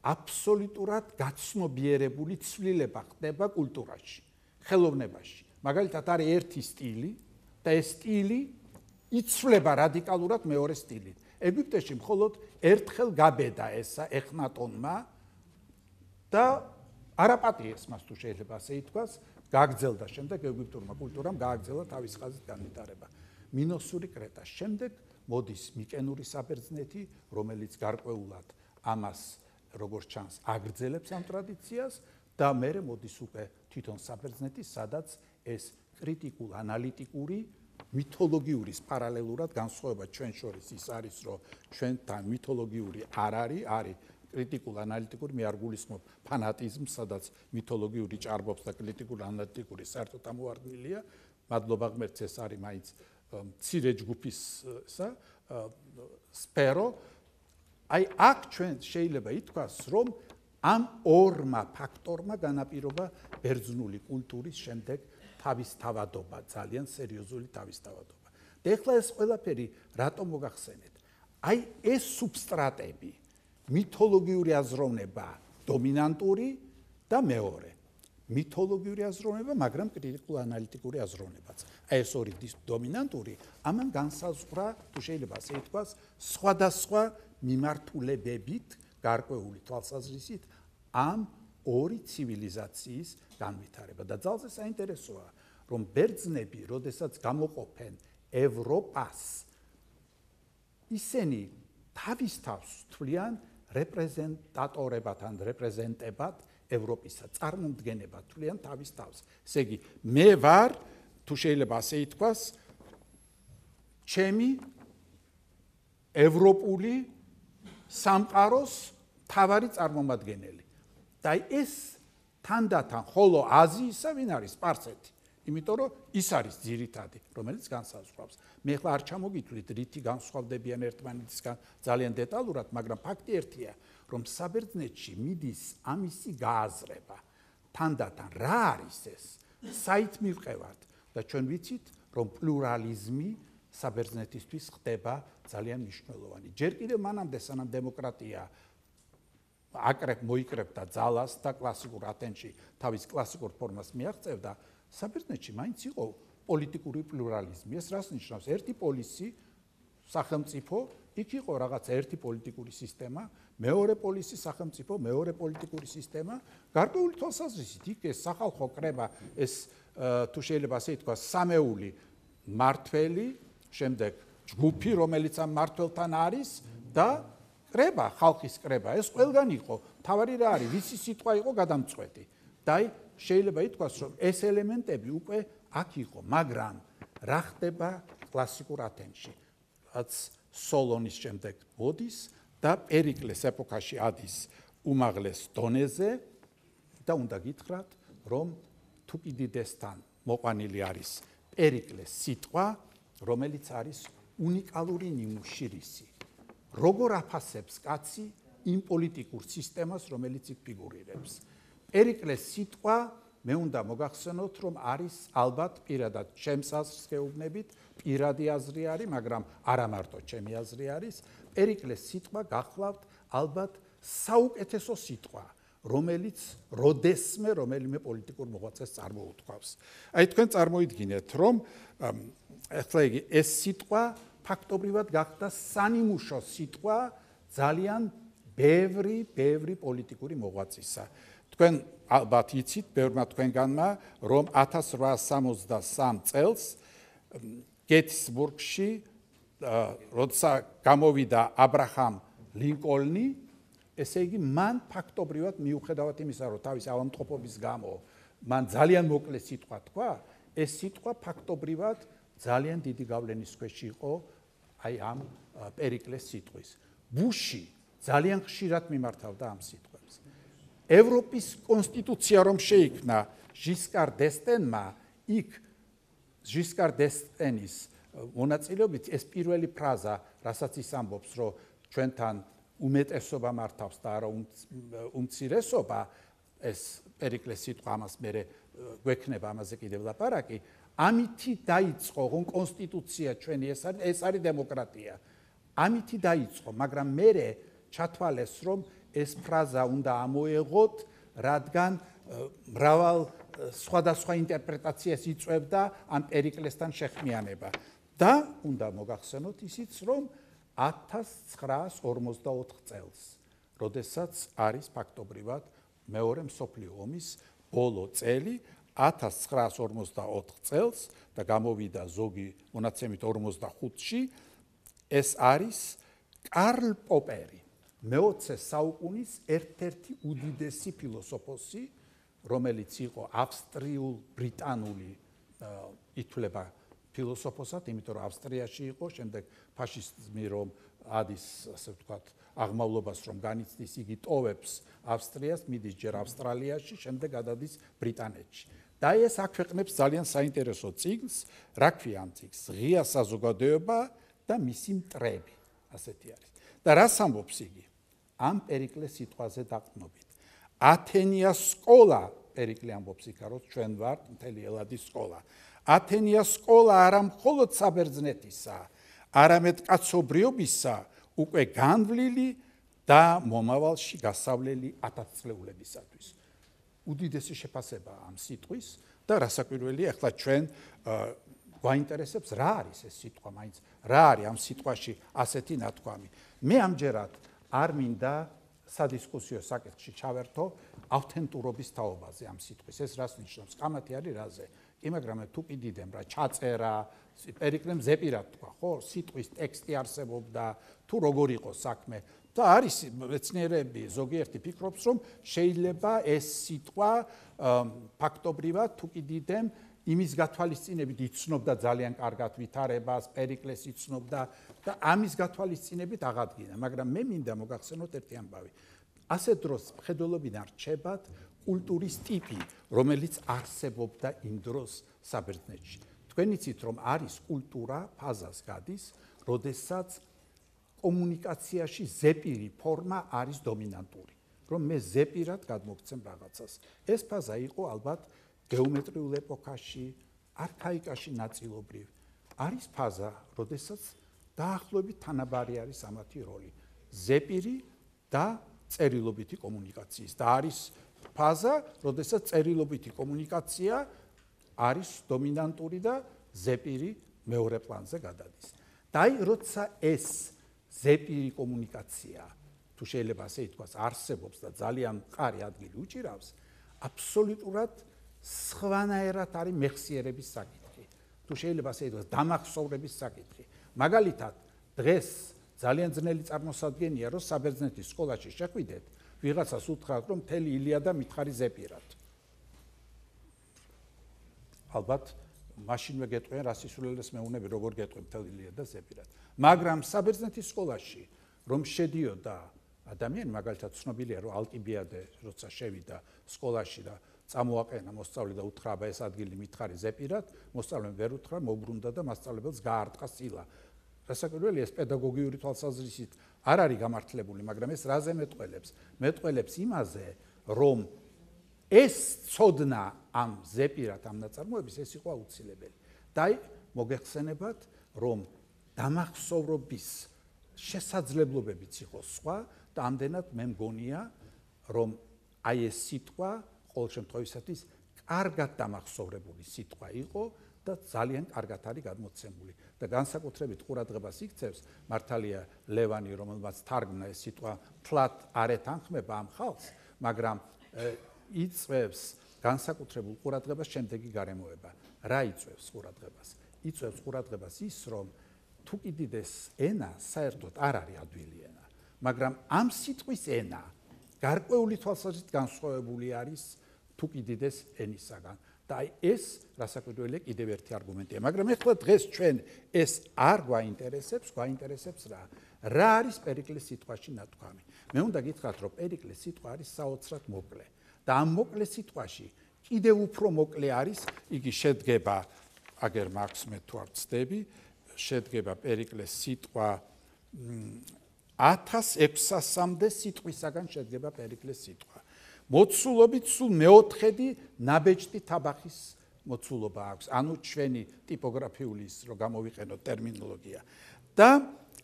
Speaker 2: აბსოლუტურად გაცნობიერებული ცვლილება ხდება კულტურაში. ხელოვნებაში. მაგალითად არის ერთი სტილი და ეს სტილი იცვლება რადიკალურად მეორე სტილით. ეგვიპტეში მხოლოდ ერთხელ გაბედა ესა ეხნატონმა და არაპატიეს მას თუ შეიძლება ასე ითქვას, გააგრძელდა შემდეგ ეგვიპტურმა კულტურამ გააგრძელა თავის ხაზით განვითარება. მინოსური კრეტა. შემდეგ მოდის მიკენური საბერძნეთი, რომელიც გარკვეულად ამას როგორც ჩანს აგრძელებს ამ ტრადიციას და მერე მოდის უკვე თვითონ საბერძნეთი, სადაც ეს კრიტიკულ-ანალიტიკური მითოლოგიურის პარალელურად განსხვავება ჩვენ შორის ის არის, რომ ჩვენთან მითოლოგიური არ არის კრიტიკულ-ანალიტიკური, მე არ გულისხმობ ფანატიზმს, სადაც მითოლოგიური ჭარბობს და კრიტიკულ-ანალიტიკური საერთოდ ამოვარდნილია. მადლობა ღმერთს, ეს არის მაინც მცირე ჯგუფის სფერო. აი აქ ჩვენ შეიძლება ითქვას, რომ ამ ორმა ფაქტორმა განაპირობა ბერძნული კულტურის შემდეგ თავისთავადობა, ძალიან სერიოზული თავისთავადობა. და ეხლა ეს ყველაფერი რატომ მოგახსენეთ? აი ეს სუბსტრატები, მითოლოგიური აზროვნება დომინანტური და მეორე. მითოლოგიური აზროვნება, მაგრამ კრიტიკულ-ანალიტიკური აზროვნებაც. აი ეს ორი დომინანტური, ამან განსაზღვრა, თუ შეიძლება ასე ითქვას, სხვადასხვა მიმართულებებით, გარკვეული თვალსაზრისით ამ ორი ცივილიზაციის განვითარება. და ძალზე საინტერესოა, რომ ბერძნები, როდესაც გამოყოფენ ევროპას, ისინი თავის თავს თვლიან რეპრეზენტატორებად ან რეპრეზენტებად ევროპისა, წარმომადგენლებად თვლიან თავის თავს. ესე იგი, მე ვარ, თუ შეიძლება ასე ითქვას, ჩემი ევროპული სამყაროს თავარი წარმომადგენელი. და ეს თანდათან ხოლო აზიისა ვინ არის? სპარსეთი. იმიტომ რომ ის არის ძირითადი, რომელიც განსაზღვრავს. მე ხლა არ ჩამოგითვლით, რითი განსხვავდებიან ერთმანეთისგან ძალიან დეტალურად, მაგრამ ფაქტი ერთია, რომ საბერძნეთში მიდის ამისი გააზრება. თანდათან რა არის ეს? საით მივყევართ და ჩვენ ვიცით, რომ პლურალიზმი საბერძნეთისთვის ხდება ძალიან მნიშვნელოვანი. ჯერ კიდევ მანამდე, სანამ დემოკრატია მოიკრებდა ძალას და კლასიკურ ათენში თავის კლასიკურ ფორმას მიაღწევდა, საბერძნეთში მაინც იყო პოლიტიკური პლურალიზმი. ეს რას ნიშნავს? ერთი პოლისი, სახელმწიფო, იქ იყო რაღაცა ერთი პოლიტიკური სისტემა, მეორე პოლისი, სახელმწიფო, მეორე პოლიტიკური სისტემა, გარკვეული თვალსაზრისით იქ ეს სახალხო კრება, ეს თუ შეიძლება ასე ითქვას, სამეული მართველი, შემდეგ ჯგუფი, რომელიც ამ მართველთან არის და კრება, ხალხის კრება, ეს ყველგან იყო. თავარი რა არის? ვიცი სიტყვა იყო გადამწყვეტი. და აი შეიძლება ითქვას, რომ ეს ელემენტები უკვე აქ იყო, მაგრამ რა ხდება კლასიკურ ათენში? რაც სოლონის შემდეგ მოდის და პერიკლეს ეპოქაში ადის უმაღლეს დონეზე და უნდა გითხრათ, რომ თუკიდიდესთან მოყვანილი არის პერიკლეს სიტყვა, რომელიც არის უნიკალური ნიმუშირისი. როგორ აფასებს კაცი იმ პოლიტიკურ სისტემას, რომელიც იქ ფიგურირებს. პერიკლეს სიტყვა, მე უნდა მოგახსენოთ, რომ არის ალბათ პირადად ჩემს აზრს გეუბნებით, პირადი აზრი არის, მაგრამ არა მარტო ჩემი აზრი არის. პერიკლეს სიტყვა გახლავთ ალბათ საუკეთესო სიტყვა, რომელიც როდესმე რომელიმე პოლიტიკურ მოღვაწეს წარმოუთქვავს. აი თქვენ წარმოიდგინეთ, რომ ახლა იგი ეს სიტყვა ფაქტობრივად გახდა სანიმუშო სიტყვა ძალიან ბევრი პოლიტიკური მოღვაწისა. თქვენ ალბათ იცით, ბევრმა თქვენგანმა, რომ 1863 წელს გეტისბურგში, როცა გამოვიდა აბრაჰამ ლინკოლნი, ესე იგი მან ფაქტობრივად მიუხედავად იმისა, რომ თავის ავადმყოფობის გამო მან ძალიან მოკლე სიტყვა თქვა, ეს სიტყვა ფაქტობრივად ძალიან დიდი გავლენის ქვეშ იყო აი ამ პერიკლეს სიტყვის. ბუში ძალიან ხშირად მიმართავდა ამ სიტყვებს. ევროპის კონსტიტუცია რომ შეიქმნა ჟისკარ დესტენმა, იქ ჟისკარ დესტენის მონაწილეობით ეს პირველი ფრაზა, რასაც ის ამბობს, რომ ჩვენთან უმეტესობა მართავს და არა უმცირესობა, ეს პერიკლეს სიტყვა ამას მერე გვექნება ამაზე კიდევ ლაპარაკი, ამითი დაიწყო კონსტიტუცია ჩვენი, ეს არის დემოკრატია. ამითი დაიწყო, მაგრამ მერე ჩათვალეს, რომ ეს ფრაზა უნდა ამოეღოთ, რადგან მრავალ სხვადასხვა ინტერპრეტაციას იწვევდა ამ პერიკლესთან შეხმიანება და უნდა მოგახსენოთ ისიც, რომ 1944 წელს, როდესაც არის ფაქტობრივად მეორე მსოფლიო ომის ბოლო წელი, 1944 წელს და გამოვიდა ზოგი მონაცემით 45-ში, ეს არის კარლ პოპერი, მე-20 საუკუნის ერთ-ერთი უდიდესი ფილოსოფოსი, რომელიც იყო ავსტრიულ-ბრიტანული ითვლება ფილოსოფოსად, იმიტომ რომ ავსტრიაში იყო, შემდეგ ფაშიზმი რომ ადის, ასე ვთქვათ, აღმავლობას რომ განიცდის, იგი ტოვებს ავსტრიას, მიდის ჯერ ავსტრალიაში, შემდეგ გადადის ბრიტანეთში. და ეს აქვეყნებს ძალიან საინტერესო წიგნს, რა ქვია ამ წიგნს? ღია საზოგადოება და მისი მტრები, ასეთი არის. და რას ამბობს იგი? ამ პერიკლეს სიტყვაზე დაყრდნობით. ათენიას სკოლა, პერიკლე ამბობს იქ, რომ ჩვენ ვართ მთელი ელადის სკოლა. ათენიას სკოლა არა მხოლოდ საბერძნეთისა, არამედ კაცობრიობისა, უკვე განვლილი და მომავალში გასავლელი ათასწლეულებისათვის. უდიდესი შეფასება ამ სიტყვის და რასაკვირველია, ახლა ჩვენ გვაინტერესებს რა არის ეს სიტყვა, მაინც რა არის ამ სიტყვაში ასეთი ნათქვამი. მე ამჯერად არ მინდა სადისკუსიო საკითხში ჩავერთო ავთენტურობის თაობაზე ამ სიტყვის. ეს რას ნიშნავს? კამათი არის რაზე? კი, მაგრამ თუ კიდიდემ რა ჩაწერა, პერიკლემ ზეპირად თქვა, ხო? სიტყვის ტექსტი არსებობდა, თუ როგორ იყო საქმე. და არის მეცნიერები ზოგიერთი ფიქრობს, რომ შეიძლება ეს სიტყვა ფაქტობრივად თუ კიდიდემ იმის გათვალისწინებით იცნობდა ძალიან კარგად ვითარებას, პერიკლეს იცნობდა და ამის გათვალისწინებით აღადგინა, მაგრამ მე მინდა მოგახსენოთ ერთი ამბავი. ასეთ დროს მხედველობიდან რჩებათ კულტურის ტიპი, რომელიც არსებობდა იმ დროს საბერძნეთში. თქვენ იცით, რომ არის კულტურა, ფაზას გადის, როდესაც კომუნიკაციაში ზეპირი ფორმა არის დომინანტური, რომ მე ზეპირად გადმოგცემ რაღაცას. ეს ფაზა იყო ალბათ გეომეტრიულ ეპოქაში, არქაიკაში ნაწილობრივ. არის ფაზა, როდესაც დაახლოებით თანაბარი არის ამათი როლი. ზეპირი და წერილობითი კომუნიკაციის და არის ფაზა, როდესაც წერილობითი კომუნიკაცია არის დომინანტური და ზეპირი მეორე პლანზე გადადის. და აი, როცა ეს ზეპირი კომუნიკაცია, თუ შეიძლება ასე ითქვას, არსებობს და ძალიან მყარი ადგილი უჭირავს, აბსოლუტურად სხვანაირად არის მეხსიერების საკითხი. თუ შეიძლება ასე ითქვას, დამახსოვრების საკითხი. მაგალითად, დღეს ძალიან ძნელი წარმოსადგენია, რომ საბერძნეთის სკოლაში შეხვიდეთ, ვიღაცას უთხრათ, რომ მთელი ილიადა მითხარი ზეპირად. ალბათ მაშინვე გეტყვიან, რა სისულელეს მეუნები, როგორ გეტყვიან მთელი ილიადა ზეპირად. მაგრამ საბერძნეთის სკოლაში რომ შედიოდა ადამიანი, მაგალითად ცნობილია, რომ ალკიბიადე როცა შევიდა სკოლაში და წამოაყენა მოსწავლე და უთხრა, აბა ეს ადგილი მითხარი ზეპირად, მოსწავლემ ვერ უთხრა, მოbrunდა და მასწავლებელს გაარტყა სილა. რასაკვირველია, ეს პედაგოგიური თვალსაზრისით არ არის გამართლებული, მაგრამ ეს რაზე მეტყველებს? მეტყველებს იმაზე, რომ ეს ცოდნა ამ ზეპირად ამ ნაწარმოების ეს იყო აუცილებელი. და აი, მოგეხსენებათ, რომ დამახსოვრობის შესაძლებლობებიც იყო სხვა და ამდენად მე მგონია, რომ აი ეს სიტყვა ყოველ შემთხვევისათვის კარგად დამახსოვრებული სიტყვა იყო და ძალიან კარგად არის გადმოცემული და განსაკუთრებით ყურადღებას იქცევს მართალია ლევანი, რომელმაც თარგმნა ეს სიტყვა ფლად არ ეთანხმება ამ ხალხს, მაგრამ იწვევს განსაკუთრებულ ყურადღებას შემდეგი გარემოება. რა იწვევს ყურადღებას? იწვევს ყურადღებას ის, რომ თუ კიდიდეს ენა საერთოდ არ არის ადვილი ენა, მაგრამ ამ სიტყვის ენა გარკვეული თვალსაზრისით განსხვავებული არის თუ კიდიდეს ენისაგან. და აი ეს რასაკვირველია კიდევ ერთი არგუმენტია, მაგრამ ეხლა დღეს ჩვენ ეს არ გვაინტერესებს, გვაინტერესებს რა? რა არის პერიკლეს სიტყვაში ნათქვამი? მე უნდა გითხრათ, რომ პერიკლეს სიტყვა არის საოცრად მოკლე და ამ მოკლე სიტყვაში კიდევ უფრო მოკლე არის, იგი შედგება, აგერ მაქვს მე თუ არ ვცდები, შედგება პერიკლეს სიტყვა 1600-მდე სიტყვისაგან შედგება პერიკლეს სიტყვა. მოცულობით სულ მეოთხედი ნაბეჭდი თაბახის მოცულობა აქვს, ანუ ჩვენი ტიპოგრაფიული რო გამოვიყენოთ ტერმინოლოგია. და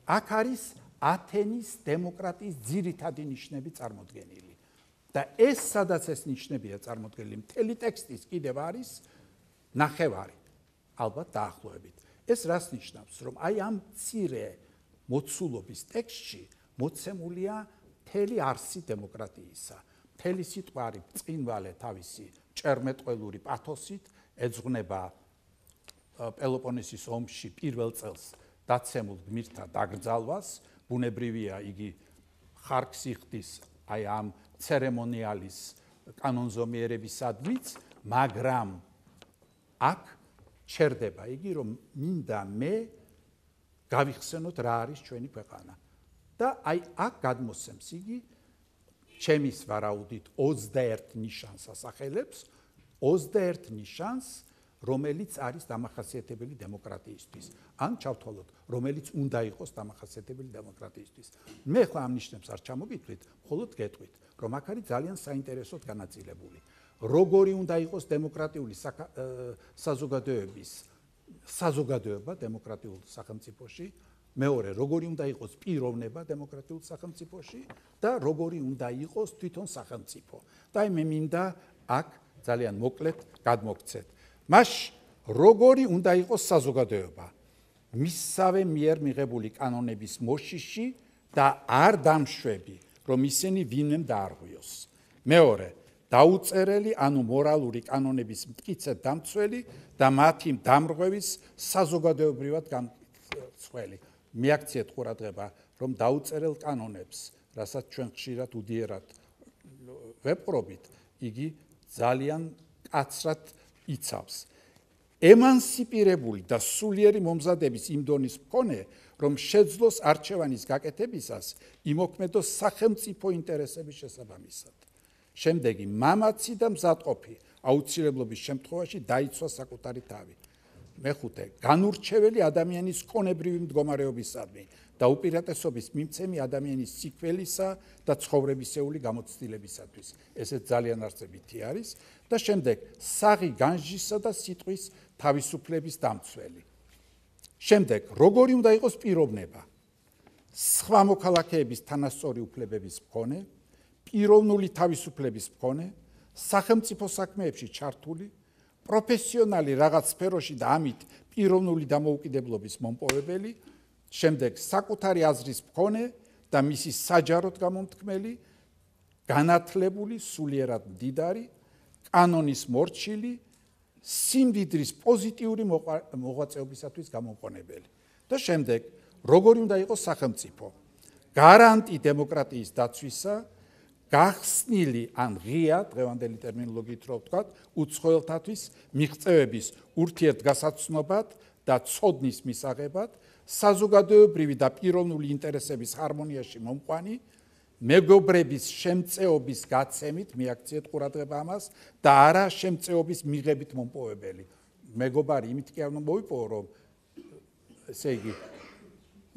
Speaker 2: აქ არის ათენის დემოკრატიის ძირითადი ნიშნები წარმოდგენილი. და ეს სადაც ეს ნიშნებია წარმოდგენილი მთელი ტექსტის კიდევ არის ნახევარი ალბათ დაახლოებით ეს რას ნიშნავს რომ აი ამ მცირე მოცულობის ტექსტში მოცემულია მთელი არსი დემოკრატიისა მთელი სიტყვარი წინვალე თავისი ჭერმეტყველური პათოსით ეძღვნება პელოპონესის ომში პირველ წელს დაცემულ გმირთა დაკრძალვას ბუნებრივია იგი ხარკს იხდის აი ამ ცერემონიალის კანონზომიერებისადმიც მაგრამ აქ ჩერდება იგი რომ მინდა მე გავიხსენოთ რა არის ჩვენი ქვეყანა და აი აქ გადმოსცემს იგი ჩემის ვარაუდით 21 ნიშანს ასახელებს 21 ნიშანს რომელიც არის დამახასიათებელი დემოკრატიისთვის ან ჩავთვალოთ რომელიც უნდა იყოს დამახასიათებელი დემოკრატიისთვის მე ხლა ამ ნიშნებს არ ჩამოგიტყვით მხოლოდ გეტყვით რომ აქ არის ძალიან საინტერესოდ განაწილებული როგორი უნდა იყოს დემოკრატიული საზოგადოება დემოკრატიულ სახელმწიფოში მეორე როგორი უნდა იყოს პიროვნება დემოკრატიულ სახელმწიფოში და როგორი უნდა იყოს თვითონ სახელმწიფო და მე მინდა აქ ძალიან მოკლედ გადმოგცეთ მას როგორი უნდა იყოს საზოგადოება მისსავე მიერ მიღებული კანონების მოშიში და არ დამშვები რომ ისინი ვინმემ დაარღვიოს მეორე დაუწერელი ანუ მორალური კანონების მტკიცედ დამცველი და მათი დამრღვევის საზოგადოებრივად გამცველი მიაქციეთ ყურადღება რომ დაუწერელ კანონებს რასაც ჩვენ ხშირად უდიერად ვეპყრობით იგი ძალიან კაცრად იცავს ემანსიპირებული და სულიერი მომზადების იმ დონის მქონე რომ შეძლოს არჩევანის გაკეთებისას იმოქმედოს სახელმწიფო ინტერესების შესაბამისად შემდეგი მამაცი და მზადყოფი აუცილებლობის შემთხვევაში დაიცვა საკუთარი თავი მეხუთე განურჩეველი ადამიანის კონებრივი მდგომარეობისადმი და უპირატესობის მიმცემი ადამიანის სიკვდილისა და ცხოვრებისეული გამოცდილებისათვის ესეც ძალიან არსებითი არის და შემდეგ საღი განჯისა და სიტყვის თავისუფლების დამცველი შემდეგ როგორი უნდა იყოს პიროვნება სხვა მოქალაქეების თანასწორი უფლებების მქონე პიროვნული თავისუფლების მქონე სახელმწიფო საქმეებში ჩართული პროფესიონალი რაღაც სფეროში და ამით პიროვნული დამოუკიდებლობის მომპოვებელი შემდეგ საკუთარი აზრის მქონე და მისი საჯაროდ გამომთქმელი განათლებული სულიერად მდიდარი კანონის მორჩილი სიმდიდრის პოზიტიური მოღვაწეობისათვის გამომყენებელი და შემდეგ როგორი უნდა იყოს სახელმწიფო გარანტი დემოკრატიის დაცვისა გახსნილი ან ღია დღევანდელი ტერმინოლოგიით რო ვთქვათ უცხოელთათვის მიღწევების ურთიერთგასაცნობად და ცოდნის მისაღებად საზოგადოებრივი და პიროვნული ინტერესების ჰარმონიაში მომყვანი მეგობრების შემწეობის გაცემით მიაქციეთ ყურადღება ამას და არა შემწეობის მიღებით მომპოვებელი მეგობარი იმით კი არ უნდა მოიპოვო რომ ესე იგი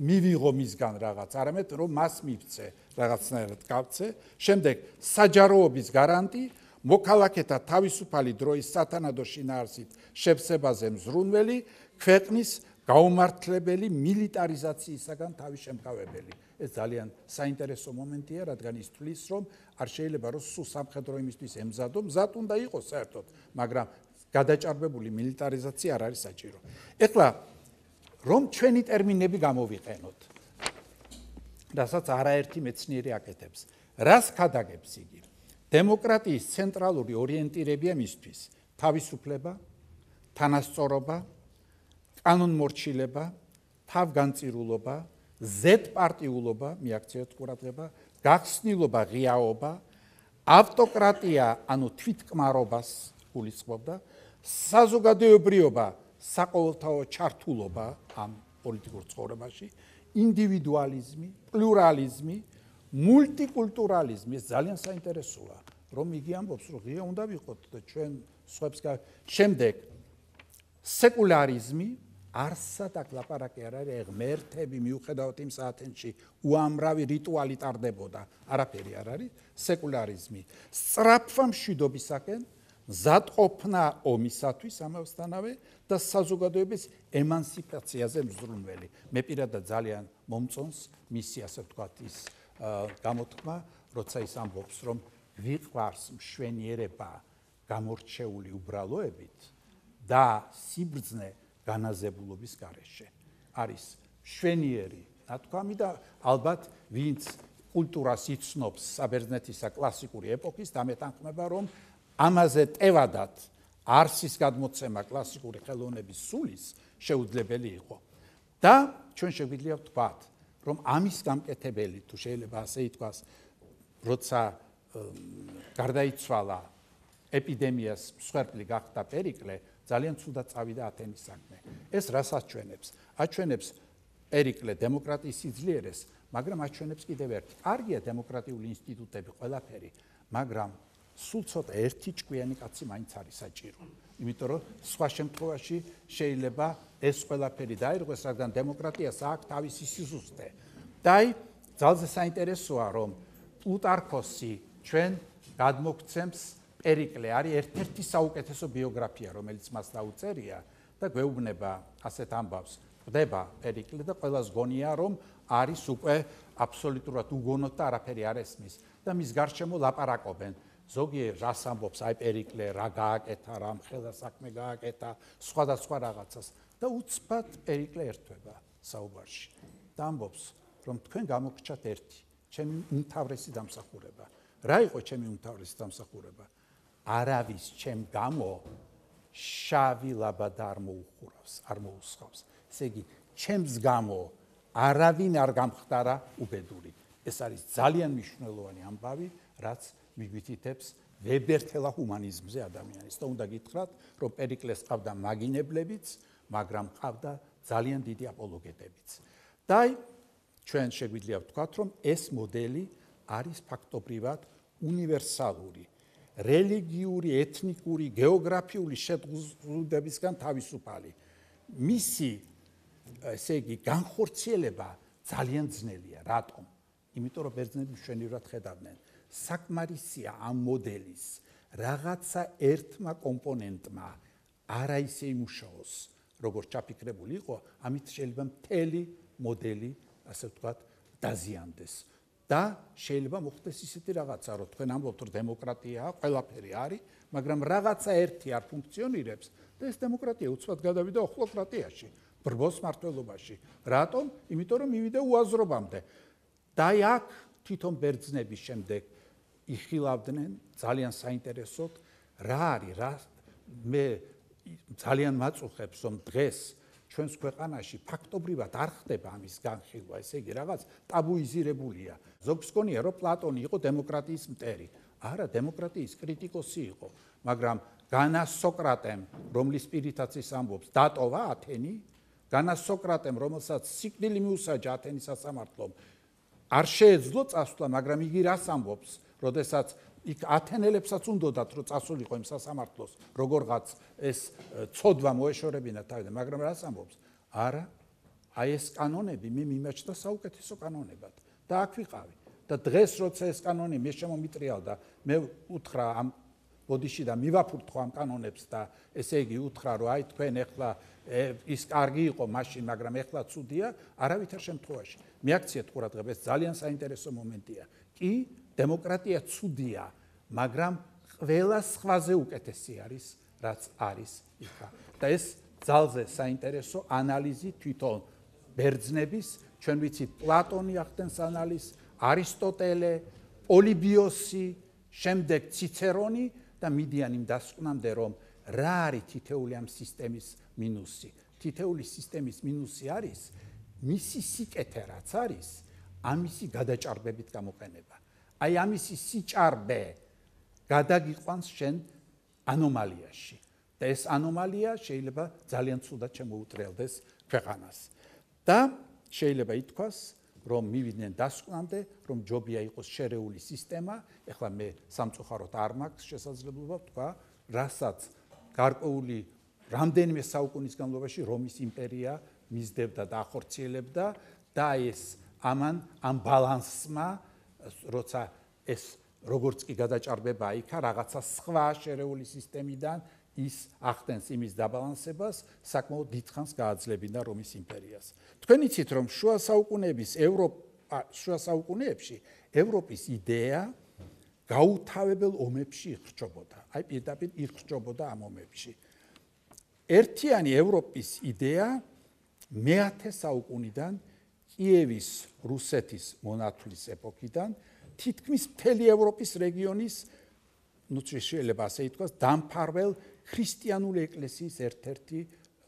Speaker 2: მივიღო მისგან რაღაც არამედ რომ მას მივცე რაღაცნაირად გავცე შემდეგ საჯაროობის გარანტი მოქალაქეთა თავისუფალი დროის სათანადო შინაარსით შევსებაზე მზრუნველი ქვეყნის გაუმართლებელი მილიტარიზაციისაგან თავის შემკავებელი ეს ძალიან საინტერესო მომენტია რადგან ის თვლის რომ არ შეიძლება რომ სულ სამხედრო იმისთვის ემზადო მზად უნდა იყოს საერთოდ მაგრამ გადაჭარბებული მილიტარიზაცია არ არის საჭირო ეხლა რომ ჩვენი ტერმინები გამოვიყენოთ რასაც არაერთი მეცნიერი აკეთებს რას ქადაგებს იგი დემოკრატიის ცენტრალური ორიენტირებია მისთვის თავისუფლება თანასწორობა კანონმორჩილება თავგანწირულობა ზედპარტიულობა მიაქციეთ ყურადღება გახსნილობა ღიაობა ავტოკრატია ანუ თვითკმარობას გულისხმობდა საზოგადოებრიობა საყოველთაო ჩართულობა ამ პოლიტიკურ ცხოვრებაში ინდივიდუალიზმი პლურალიზმი მულტიკულტურალიზმი ეს ძალიან საინტერესოა რომ იგი ამბობს რომ ღია უნდა ვიყოთ და ჩვენ სხვებს შემდეგ სეკულარიზმი არსად აქ ლაპარაკი არ არის ღმერთები მიუხედავად იმ საათენში უამრავი რიტუალი ტარდებოდა არაფერი არ არის სეკულარიზმი სწრაფვა მშვიდობისაკენ მზადყოფნა ომისათვის ამასთანავე და საზოგადოების ემანსიპაციაზე მზრუნველი მე პირადად ძალიან მომწონს მისი ასე ვთქვათ ის გამოთქმა როცა ის ამბობს რომ გვიყვარს მშვენიერება გამორჩეული უბრალოებით და სიბრძნე განაზებულობის გარეშე. არის მშვენიერი ნათქვამი და ალბათ ვინც კულტურას იცნობს საბერძნეთისა კლასიკური ეპოქის დამეთანხმება, რომ ამაზე ტევადად არსის გადმოცემა კლასიკური ხელოვნების სულის შეუძლებელი იყო. და ჩვენ შეგვიძლია ვთქვათ, რომ ამის გამკეთებელი თუ შეიძლება ასე ითქვას, როცა გარდაიცვალა ეპიდემიას მსხვერპლი გახდა პერიკლე, ძალიან ცუდად წავიდა ათენის საქმე. ეს რას აჩვენებს? აჩვენებს პერიკლე დემოკრატიის სიძლიერეს, მაგრამ აჩვენებს კიდევ ერთი. კარგია დემოკრატიული ინსტიტუტები ყველაფერი, მაგრამ სულ ცოტა ერთი ჭკვიანი კაცი მაინც არის საჭირო. იმიტომ რომ სხვა შემთხვევაში შეიძლება ეს ყველაფერი დაირღვეს, რადგან დემოკრატიას აქვს თავისი სიზუსტე. და ძალზე საინტერესოა, რომ პლუტარქოსი ჩვენ გადმოგცემს პერიკლე არის ერთ-ერთი საუკეთესო ბიოგრაფია, რომელიც მას დაუწერია და გვეუბნება ასეთ ამბავს. ხდება პერიკლე და ყველას გონია, რომ არის უკვე აბსოლუტურად უგონოდ და არაფერი არ ესმის და მის გარშემო ლაპარაკობენ. ზოგიერთი რას ამბობს, აი პერიკლე რა გააკეთა, რა მხელა საქმე გააკეთა, სხვადასხვა რაღაცას და უცბად პერიკლე ერთვება საუბარში. და ამბობს, რომ თქვენ გამოგრჩათ ერთი, ჩემი უმთავრესი დამსახურება. რა იყო ჩემი უმთავრესი დამსახურება? არავის ჩემ გამო შავი ლაბადა არ მოუხურავს, არ მოუსხავს. ესე იგი, ჩემს გამო არავინ არ გამხდარა უბედური. ეს არის ძალიან მნიშვნელოვანი ამბავი, რაც მიგვითითებს ვებერთელა ჰუმანიზმზე ადამიანის. და უნდა გითხრათ, რომ პერიკლეს ყავდა მაგინებლებიც, მაგრამ ყავდა ძალიან დიდი აპოლოგეტებიც. და ჩვენ შეგვიძლია ვთქვათ, რომ ეს მოდელი არის ფაქტობრივად უნივერსალური, რელიგიური, ეთნიკური, გეოგრაფიული შეზღუდვებისგან თავისუფალი. მისი ესე იგი განხორციელება ძალიან ძნელია. რატომ? იმიტომ რომ ბერძნები მშვენივრად ხედავდნენ. საკმარისია ამ მოდელის რაღაცა ერთმა კომპონენტმა არა ისე იმუშაოს, როგორც ჩაფიქრებული იყო, ამით შეიძლება მთელი მოდელი, ასე ვთქვათ, დაზიანდეს. და შეიძლება მოხდეს ისეთი რაღაცა, რომ თქვენ ამბობთ, რომ დემოკრატია ყველაფერი არის, მაგრამ რაღაცა ერთი არ ფუნქციონირებს და ეს დემოკრატია უცბად გადავიდა ოქლოკრატიაში, ბრბოს მმართველობაში. რატომ? იმიტომ რომ მივიდა უაზრობამდე. და აქ თვითონ ბერძნების შემდეგ იხილავდნენ ძალიან საინტერესოდ რა არის, რა მე ძალიან მაწუხებს, რომ დღეს ჩვენს ქვეყანაში ფაქტობრივად არ ხდება ამის განხილვა, ესე იგი რაღაც ტაბუიზირებულია. ზოგს გონია, რომ პლატონი იყო დემოკრატიის მტერი. არა, დემოკრატიის კრიტიკოსი იყო, მაგრამ განა სოკრატემ, რომლის პირითაც ის ამბობს, დატოვა ათენი, განა სოკრატემ, რომელსაც სიკვდილი მიუსაჯა ათენის სასამართლომ, არ შეეძლო წასვლა, მაგრამ იგი რას ამბობს, როდესაც იქ ათენელებსაც უნდათ, რომ წასულიყო იმ სასამართლოს, როგორღაც ეს ცოდვა მოეშორებინა თავიდან, მაგრამ რას ამბობს? არა, აი ეს კანონები მე მიმაჩნდა საუკეთესო კანონებად და აქ ვიყავი. და დღეს როცა ეს კანონი მე შემომიტრიალდა, მე უთხრა ამ ბოდიში და მივაფურთხო ამ კანონებს და ესე იგი უთხრა, რომ აი თქვენ ეხლა ის კარგი იყო მაშინ, მაგრამ ეხლა ცუდია, არავითარ შემთხვევაში. მიაქციეთ ყურადღებას, ძალიან საინტერესო მომენტია. კი, დემოკრატია ცუდია, მაგრამ ყველა სხვაზე უკეთესი არის, რაც არის იქ. და ეს ძალზე საინტერესო ანალიზი თვითონ ბერძნების, ჩვენ ვიცით პლატონი ახდენს ანალიზს, არისტოტელე, პოლიბიოსი, შემდეგ ციცერონი და მიდიან იმ დასკვნამდე, რომ რა არის თითეული ამ სისტემის მინუსი. თითეული სისტემის მინუსი არის მისი სიკეთე რაც არის, ამისი გადაჭარბებით გამოყენება. აი ამისი სიჭარბე გადაგიყვანს შენ ანომალიაში. და ეს ანომალია შეიძლება ძალიან ცუდად შემოუტრიალდეს ქვეყანას. და შეიძლება ითქვას, რომ მივიდნენ დასკვნამდე, რომ ჯობია იყოს შერეული სისტემა, ეხლა მე სამწუხაროდ არ მაქვს შესაძლებლობა ვთქვა, რასაც გარკვეული რამდენიმე საუკუნის განმავლობაში რომის იმპერია მისდევდა და ახორციელებდა და ეს ამ ბალანსმა, როცა ეს როგორც კი გადაჭარბება იქა, რაღაცა სხვა შერეული სისტემიდან ის ახდენს იმის დაბალანსებას, საკმაოდ დიდხანს გააძლებინა რომის იმპერიას. თქვენ იცით, რომ შუა საუკუნეებში ევროპის იდეა გაუთავებელ ომებში იხრჯობოდა. აი პირდაპირ იხრჯობოდა ამ ომებში. ერთიანი ევროპის იდეა მე-10 საუკუნიდან კიევის რუსეთის მონათვლის ეპოქიდან თითქმის მთელი ევროპის რეგიონის შეიძლება ასე ითქვას დამფარველ ქრისტიანული ეკლესიის ერთ-ერთი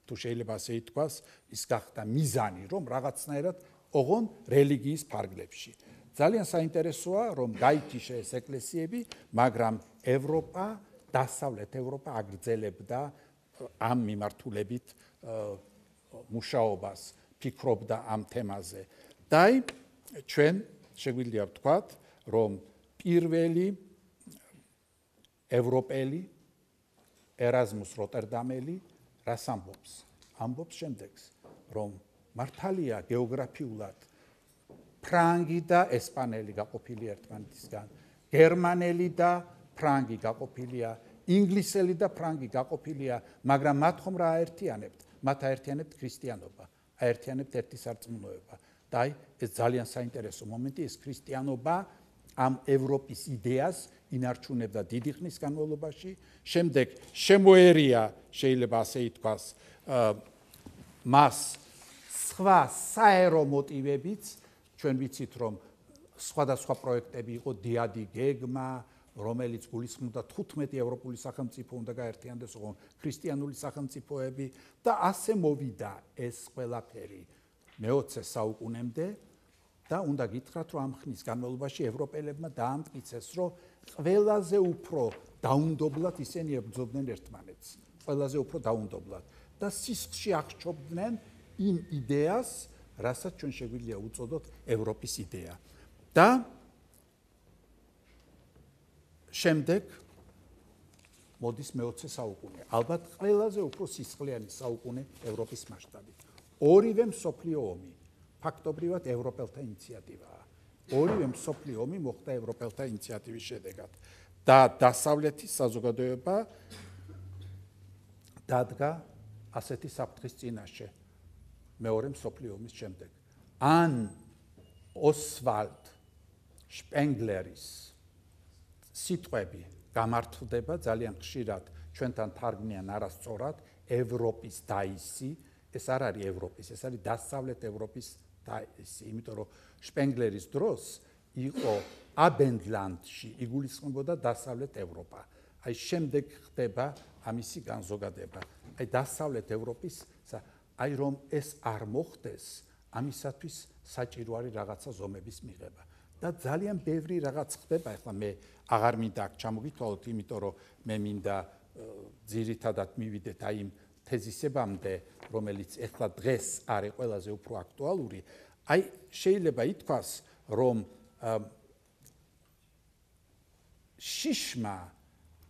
Speaker 2: თუ შეიძლება ასე ითქვას ის გახდა მიზანი რომ რაღაცნაირად ოღონ რელიგიის ფარგლებში. ძალიან საინტერესოა რომ გაითიშა ეს ეკლესიები, მაგრამ ევროპა, დასავლეთ ევროპა აგრძელებდა ამ მიმართულებით მუშაობას, ფიქრობდა ამ თემაზე. და ჩვენ შეგვიძლია ვთქვათ, რომ პირველი ევროპელი ერაზმუს როტერდამელი რას ამბობს? ამბობს შემდეგს, რომ მართალია გეოგრაფიულად ფრანგი და ესპანელი გაყოფილია ერთმანეთისგან, გერმანელი და ფრანგი გაყოფილია, ინგლისელი და ფრანგი გაყოფილია, მაგრამ მათ ხომ რა აერთიანებთ? მათ აერთიანებთ ქრისტიანობა, აერთიანებთ ერთი სარწმუნოება. და ეს ძალიან საინტერესო მომენტი, ეს ქრისტიანობა ამ ევროპის იდეას ინარჩუნებდა დიდი ხნის განმავლობაში. შემდეგ შემოერია, შეიძლება ასე ითქვას, მას სხვა საერო მოტივებიც, ჩვენ ვიცით, რომ სხვადასხვა პროექტები იყო, დიადი გეგმა, რომელიც გულისხმობდა 15 ევროპული სახელმწიფო უნდა გაერთიანდეს, ოღონდ ქრისტიანული სახელმწიფოები და ასე მოვიდა ეს ყველაფერი მე-20 საუკუნემდე და უნდა გითხრათ, რომ ამ ხნის განმავლობაში ევროპელებმა დაამტკიცეს, რომ ყველაზე უფრო დაუნდობლად ისინი ებრძოდნენ ერთმანეთს, ყველაზე უფრო დაუნდობლად და სისხლში აღჭობდნენ იმ იდეას, რასაც ჩვენ შეგვიძლია უწოდოთ ევროპის იდეა. და შემდეგ მოდის მე-20 საუკუნე. ალბათ ყველაზე უფრო სისხლიანი საუკუნე ევროპის მასშტაბით. ორივე მსოფლიო ომი ფაქტობრივად ევროპელთა ინიციატივაა. ორივე მსოფლიო ომი მოხდა ევროპელთა ინიციატივის შედეგად. და დასავლეთის საზოგადოება დადგა ასეთი საფრთხის წინაშე მეორე მსოფლიო ომის შემდეგ. ან ოსვალდ შპენგლერის სიტყვები გამართლდება ძალიან ხშირად ჩვენთან თარგმნიან არასწორად ევროპის დაისი, ეს არ არის ევროპის, ეს არის დასავლეთ ევროპის დაისი, იმიტომ რომ შპენგლერის დროს იყო აბენდლანდში იგულისხმებოდა დასავლეთ ევროპა. აი შემდეგ ხდება ამისი განზოგადება. აი დასავლეთ ევროპის, აი რომ ეს არ მოხდეს, ამისათვის საჭირო არის რაღაცა ზომების მიღება. და ძალიან ბევრი რაღაც ხდება, ახლა მე აღარ მინდა აქ ჩამოგითვალოთ, იმიტომ რომ მე მინდა ძირითადად მივიდეთ აი იმ თეზისებამდე, რომელიც ახლა დღეს არის ყველაზე უფრო აქტუალური. აი შეიძლება ითქვას, რომ შიშმა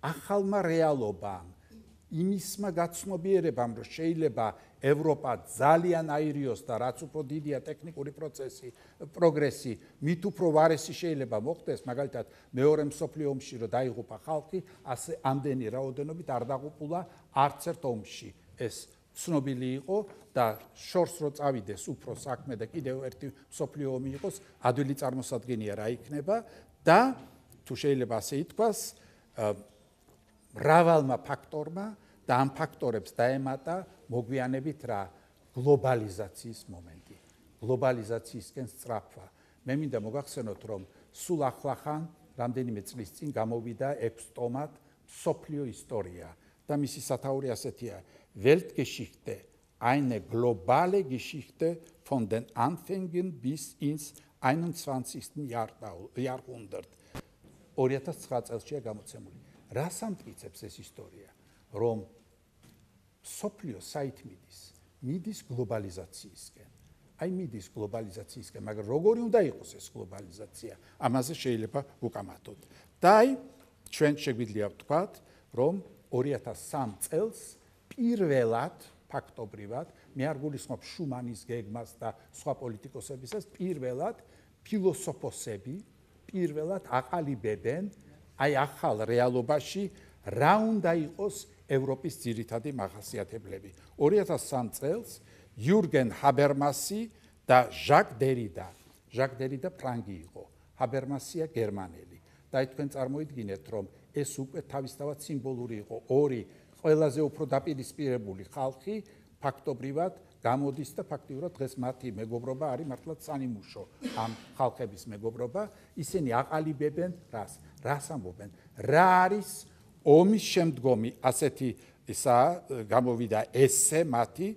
Speaker 2: ახალმა რეალობამ, იმისმა გაცნობიერებამ, რომ შეიძლება ევროპა ძალიან აერიოს და რაც უფრო დიდია ტექნიკური პროცესი, პროგრესი, მით უფრო ვარესი შეიძლება მოხდეს, მაგალითად მეორე მსოფლიო ომში რომ დაიღუპა ხალხი, ასე ამდენი რაოდენობით არ დაღუპულა არც ერთ ომში. ეს ცნობილი იყო და შორს რო წავიდეს უფრო საქმე და კიდევ ერთი მსოფლიო ომი იყოს, ადვილი წარმოსადგენია რა იქნება და თუ შეიძლება ასე ითქვას, მრავალმა ფაქტორმა და ამ ფაქტორებს დაემატა მოგვიანებით რა გლობალიზაციის მომენტი, გლობალიზაციისკენ სწრაფვა. მე მინდა მოგახსენოთ, რომ სულ ახლახან რამდენიმე წლის წინ გამოვიდა 6 ტომად მსოფლიო ისტორია და მისი სათაური ასეთია: Weltgeschichte, eine globale Geschichte von den Anfängen bis ins 21. Jahrhundert. 2009 წელსია გამოცემული. რას ამტკიცებს ეს ისტორია? რომ მსოფლიო საით მიდის გლობალიზაციისკენ. აი მიდის გლობალიზაციისკენ, მაგრამ როგორი უნდა იყოს ეს გლობალიზაცია? ამაზე შეიძლება ვუკამათოთ. და აი ჩვენ შეგვიძლია ვთქვათ, რომ 2003 წელს პირველად ფაქტობრივად მე არ გულისხმობ შუმანის გეგმას და სხვა პოლიტიკოსებისას, პირველად ფილოსოფოსები პირველად აყალიბებენ აი ახალ რეალობაში რა უნდა იყოს ევროპის ძირითადი მახასიათებლები. 2003 წელს იურგენ ჰაბერმასი და ჟაკ დერიდა ფრანგი იყო, ჰაბერმასია გერმანელი და თქვენ წარმოიდგინეთ, რომ ეს უკვე თავისთავად სიმბოლური იყო, ორი ყველაზე უფრო დაპირისპირებული ხალხი ფაქტობრივად გამოდის და ფაქტიურად დღეს მათი მეგობრობა არის მართლაც სანიმუშო ამ ხალხების მეგობრობა, ისინი აყალიბებენ რას ამბობენ, რა არის ომის შემდგომი ასეთი ისა გამოვიდა ესე მათი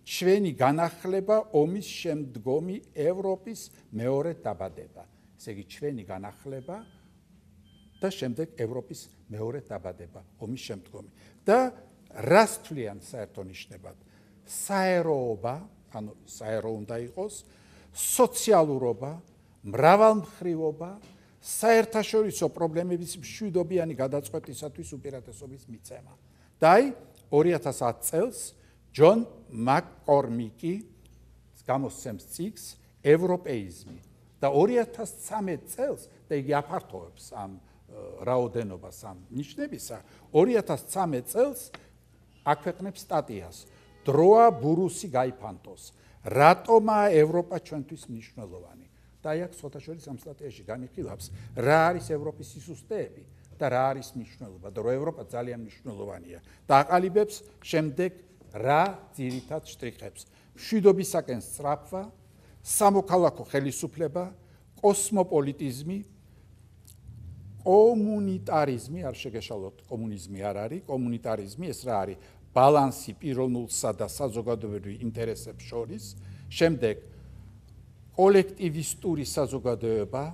Speaker 2: ჩვენი განახლება ომის შემდგომი ევროპის მეორე დაბადება. ესე იგი ჩვენი განახლება და შემდეგ ევროპის მეორე დაბადება ომის შემდგომი. და რას თვლიან საერთო ნიშნებად? საეროობა, ანუ საერო უნდა იყოს, სოციალურობა, მრავალმხრივობა, საერთაშორისო პრობლემების მშვიდობიანი გადაწყვეტისათვის უპირატესობის მიცემა. და აი 2010 წელს ჯონ მაკკორმიკი გამოსცემს წიგნს ევროპეიზმი და 2013 წელს და იგი აფართოვებს ამ რაოდენობას ამ ნიშნებისა 2013 წელს აქვეყნებს სტატიას დროა ბურუსი გაიფანტოს რატომაა ევროპა ჩვენთვის მნიშვნელოვანი და აი აქ სხვათაშორის ამ სტატიაში განიხილავს რა არის ევროპის სისუსტეები და რა არის მნიშვნელობა და რომ ევროპა ძალიან მნიშვნელოვანია და აყალიბებს შემდეგ რა ძირითად შტრიხებს მშვიდობისაკენ სწრაფვა სამოქალაქო ხელისუფლება კოსმოპოლიტიზმი კომუნიტარიზმი არ შეგეშალოთ კომუნიზმი არ არის კომუნიტარიზმი ეს რა არის ბალანსი პიროვნულსა და საზოგადოებრივ ინტერესებს შორის შემდეგ კოლექტივისტური საზოგადოება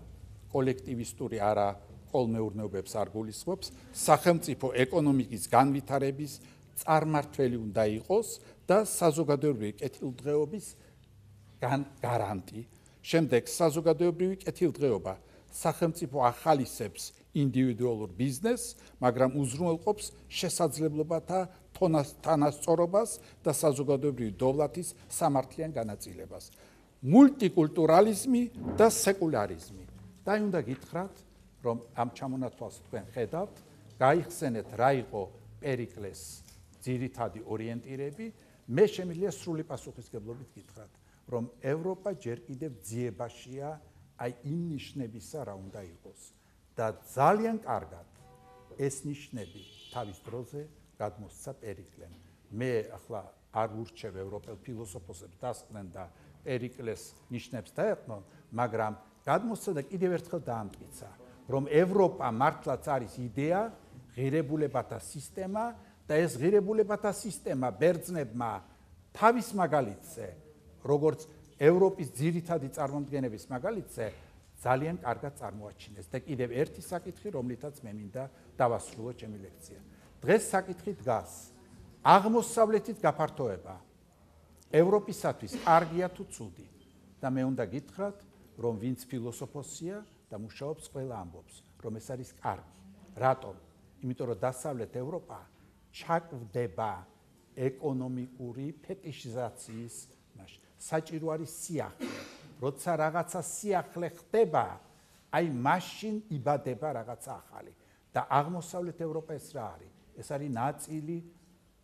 Speaker 2: კოლექტივისტური არა კოლმეურნეობებს არ გულისხმობს სახელმწიფო ეკონომიკის განვითარების წარმართველი უნდა იყოს და საზოგადოებრივი კეთილდღეობის გარანტი შემდეგ საზოგადოებრივი კეთილდღეობა სახელმწიფო ახალისებს ინდივიდუალურ ბიზნესს მაგრამ უზრუნველყოფს შესაძლებლობათა თანასწორობას და საზოგადოებრივი დოვლათის სამართლიან განაწილებას მულტიკულტურალიზმი და სეკულარიზმი და აი უნდა გითხრათ რომ ამ ჩამონათვალს თქვენ ხედავთ გაიხსენეთ რა იყო პერიკლეს ძირითადი ორიენტირები მე შემიძლია სრული პასუხისგებლობით გითხრათ რომ ევროპა ჯერ კიდევ ძიებაშია აი იმ ნიშნებისა რა უნდა იყოს და ძალიან კარგად ეს ნიშნები თავის დროზე გადმოსცა პერიკლემ მე ახლა არ ურჩევ ევროპელ ფილოსოფოსებს დასკნენ და პერიკლეს ნიშნებს დაეყნონ მაგრამ გადმოსცა და კიდევ ერთხელ დაამტკიცა რომ ევროპა მართლაც არის იდეა ღირებულებათა სისტემა და ეს ღირებულებათა სისტემა ბერძნებმა თავის მაგალითზე როგორც ევროპის ძირითადი წარმომადგენების მაგალითზე ძალიან კარგად წარმოაჩინეს და კიდევ ერთი საკითხი რომლითაც მე მინდა დავასრულო ჩემი ლექცია დღეს საკითხი დგას აღმოსავლეთით გაფართოება ევროპისათვის კარგია თუ ცუდი და მე უნდა გითხრათ რომ ვინც ფილოსოფოსია და მუშაობს ყველა ამბობს რომ ეს არის კარგი რატომ იმიტომ რომ დასავლეთ ევროპა ჩაკვდება ეკონომიკური ფეტიშიზაციის საჭირო არის სიახლე როცა რაღაცა სიახლე ხდება აი მაშინ იბადება რაღაცა ახალი და აღმოსავლეთ ევროპა ეს რა არის ეს არის ნაწილი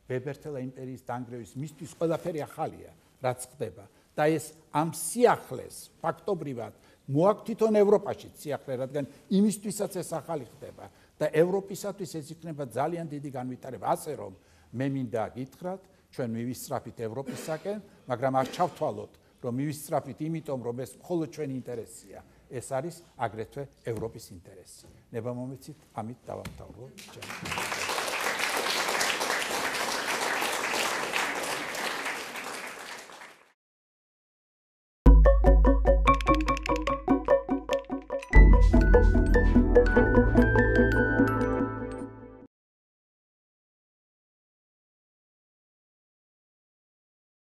Speaker 2: ბებერთელა იმპერიის დანგრევის მისთვის ყველაფერი ახალია რაც ხდება და ეს ამ სიახლეს ფაქტობრივად მოაქვს თვითონ ევროპაში სიახლე რადგან იმისთვისაც ეს ახალი ხდება და ევროპისათვის ეს იქნება ძალიან დიდი განვითარება ასე რომ მე მინდა გითხრათ ჩვენ მივისწრაფით ევროპისაკენ მაგრამ არ ჩავთვალოთ რომ მივისწრაფით იმიტომ რომ ეს მხოლოდ ჩვენი ინტერესია ეს არის აგრეთვე ევროპის ინტერესი ნება მომეცით ამით დავამთავროთ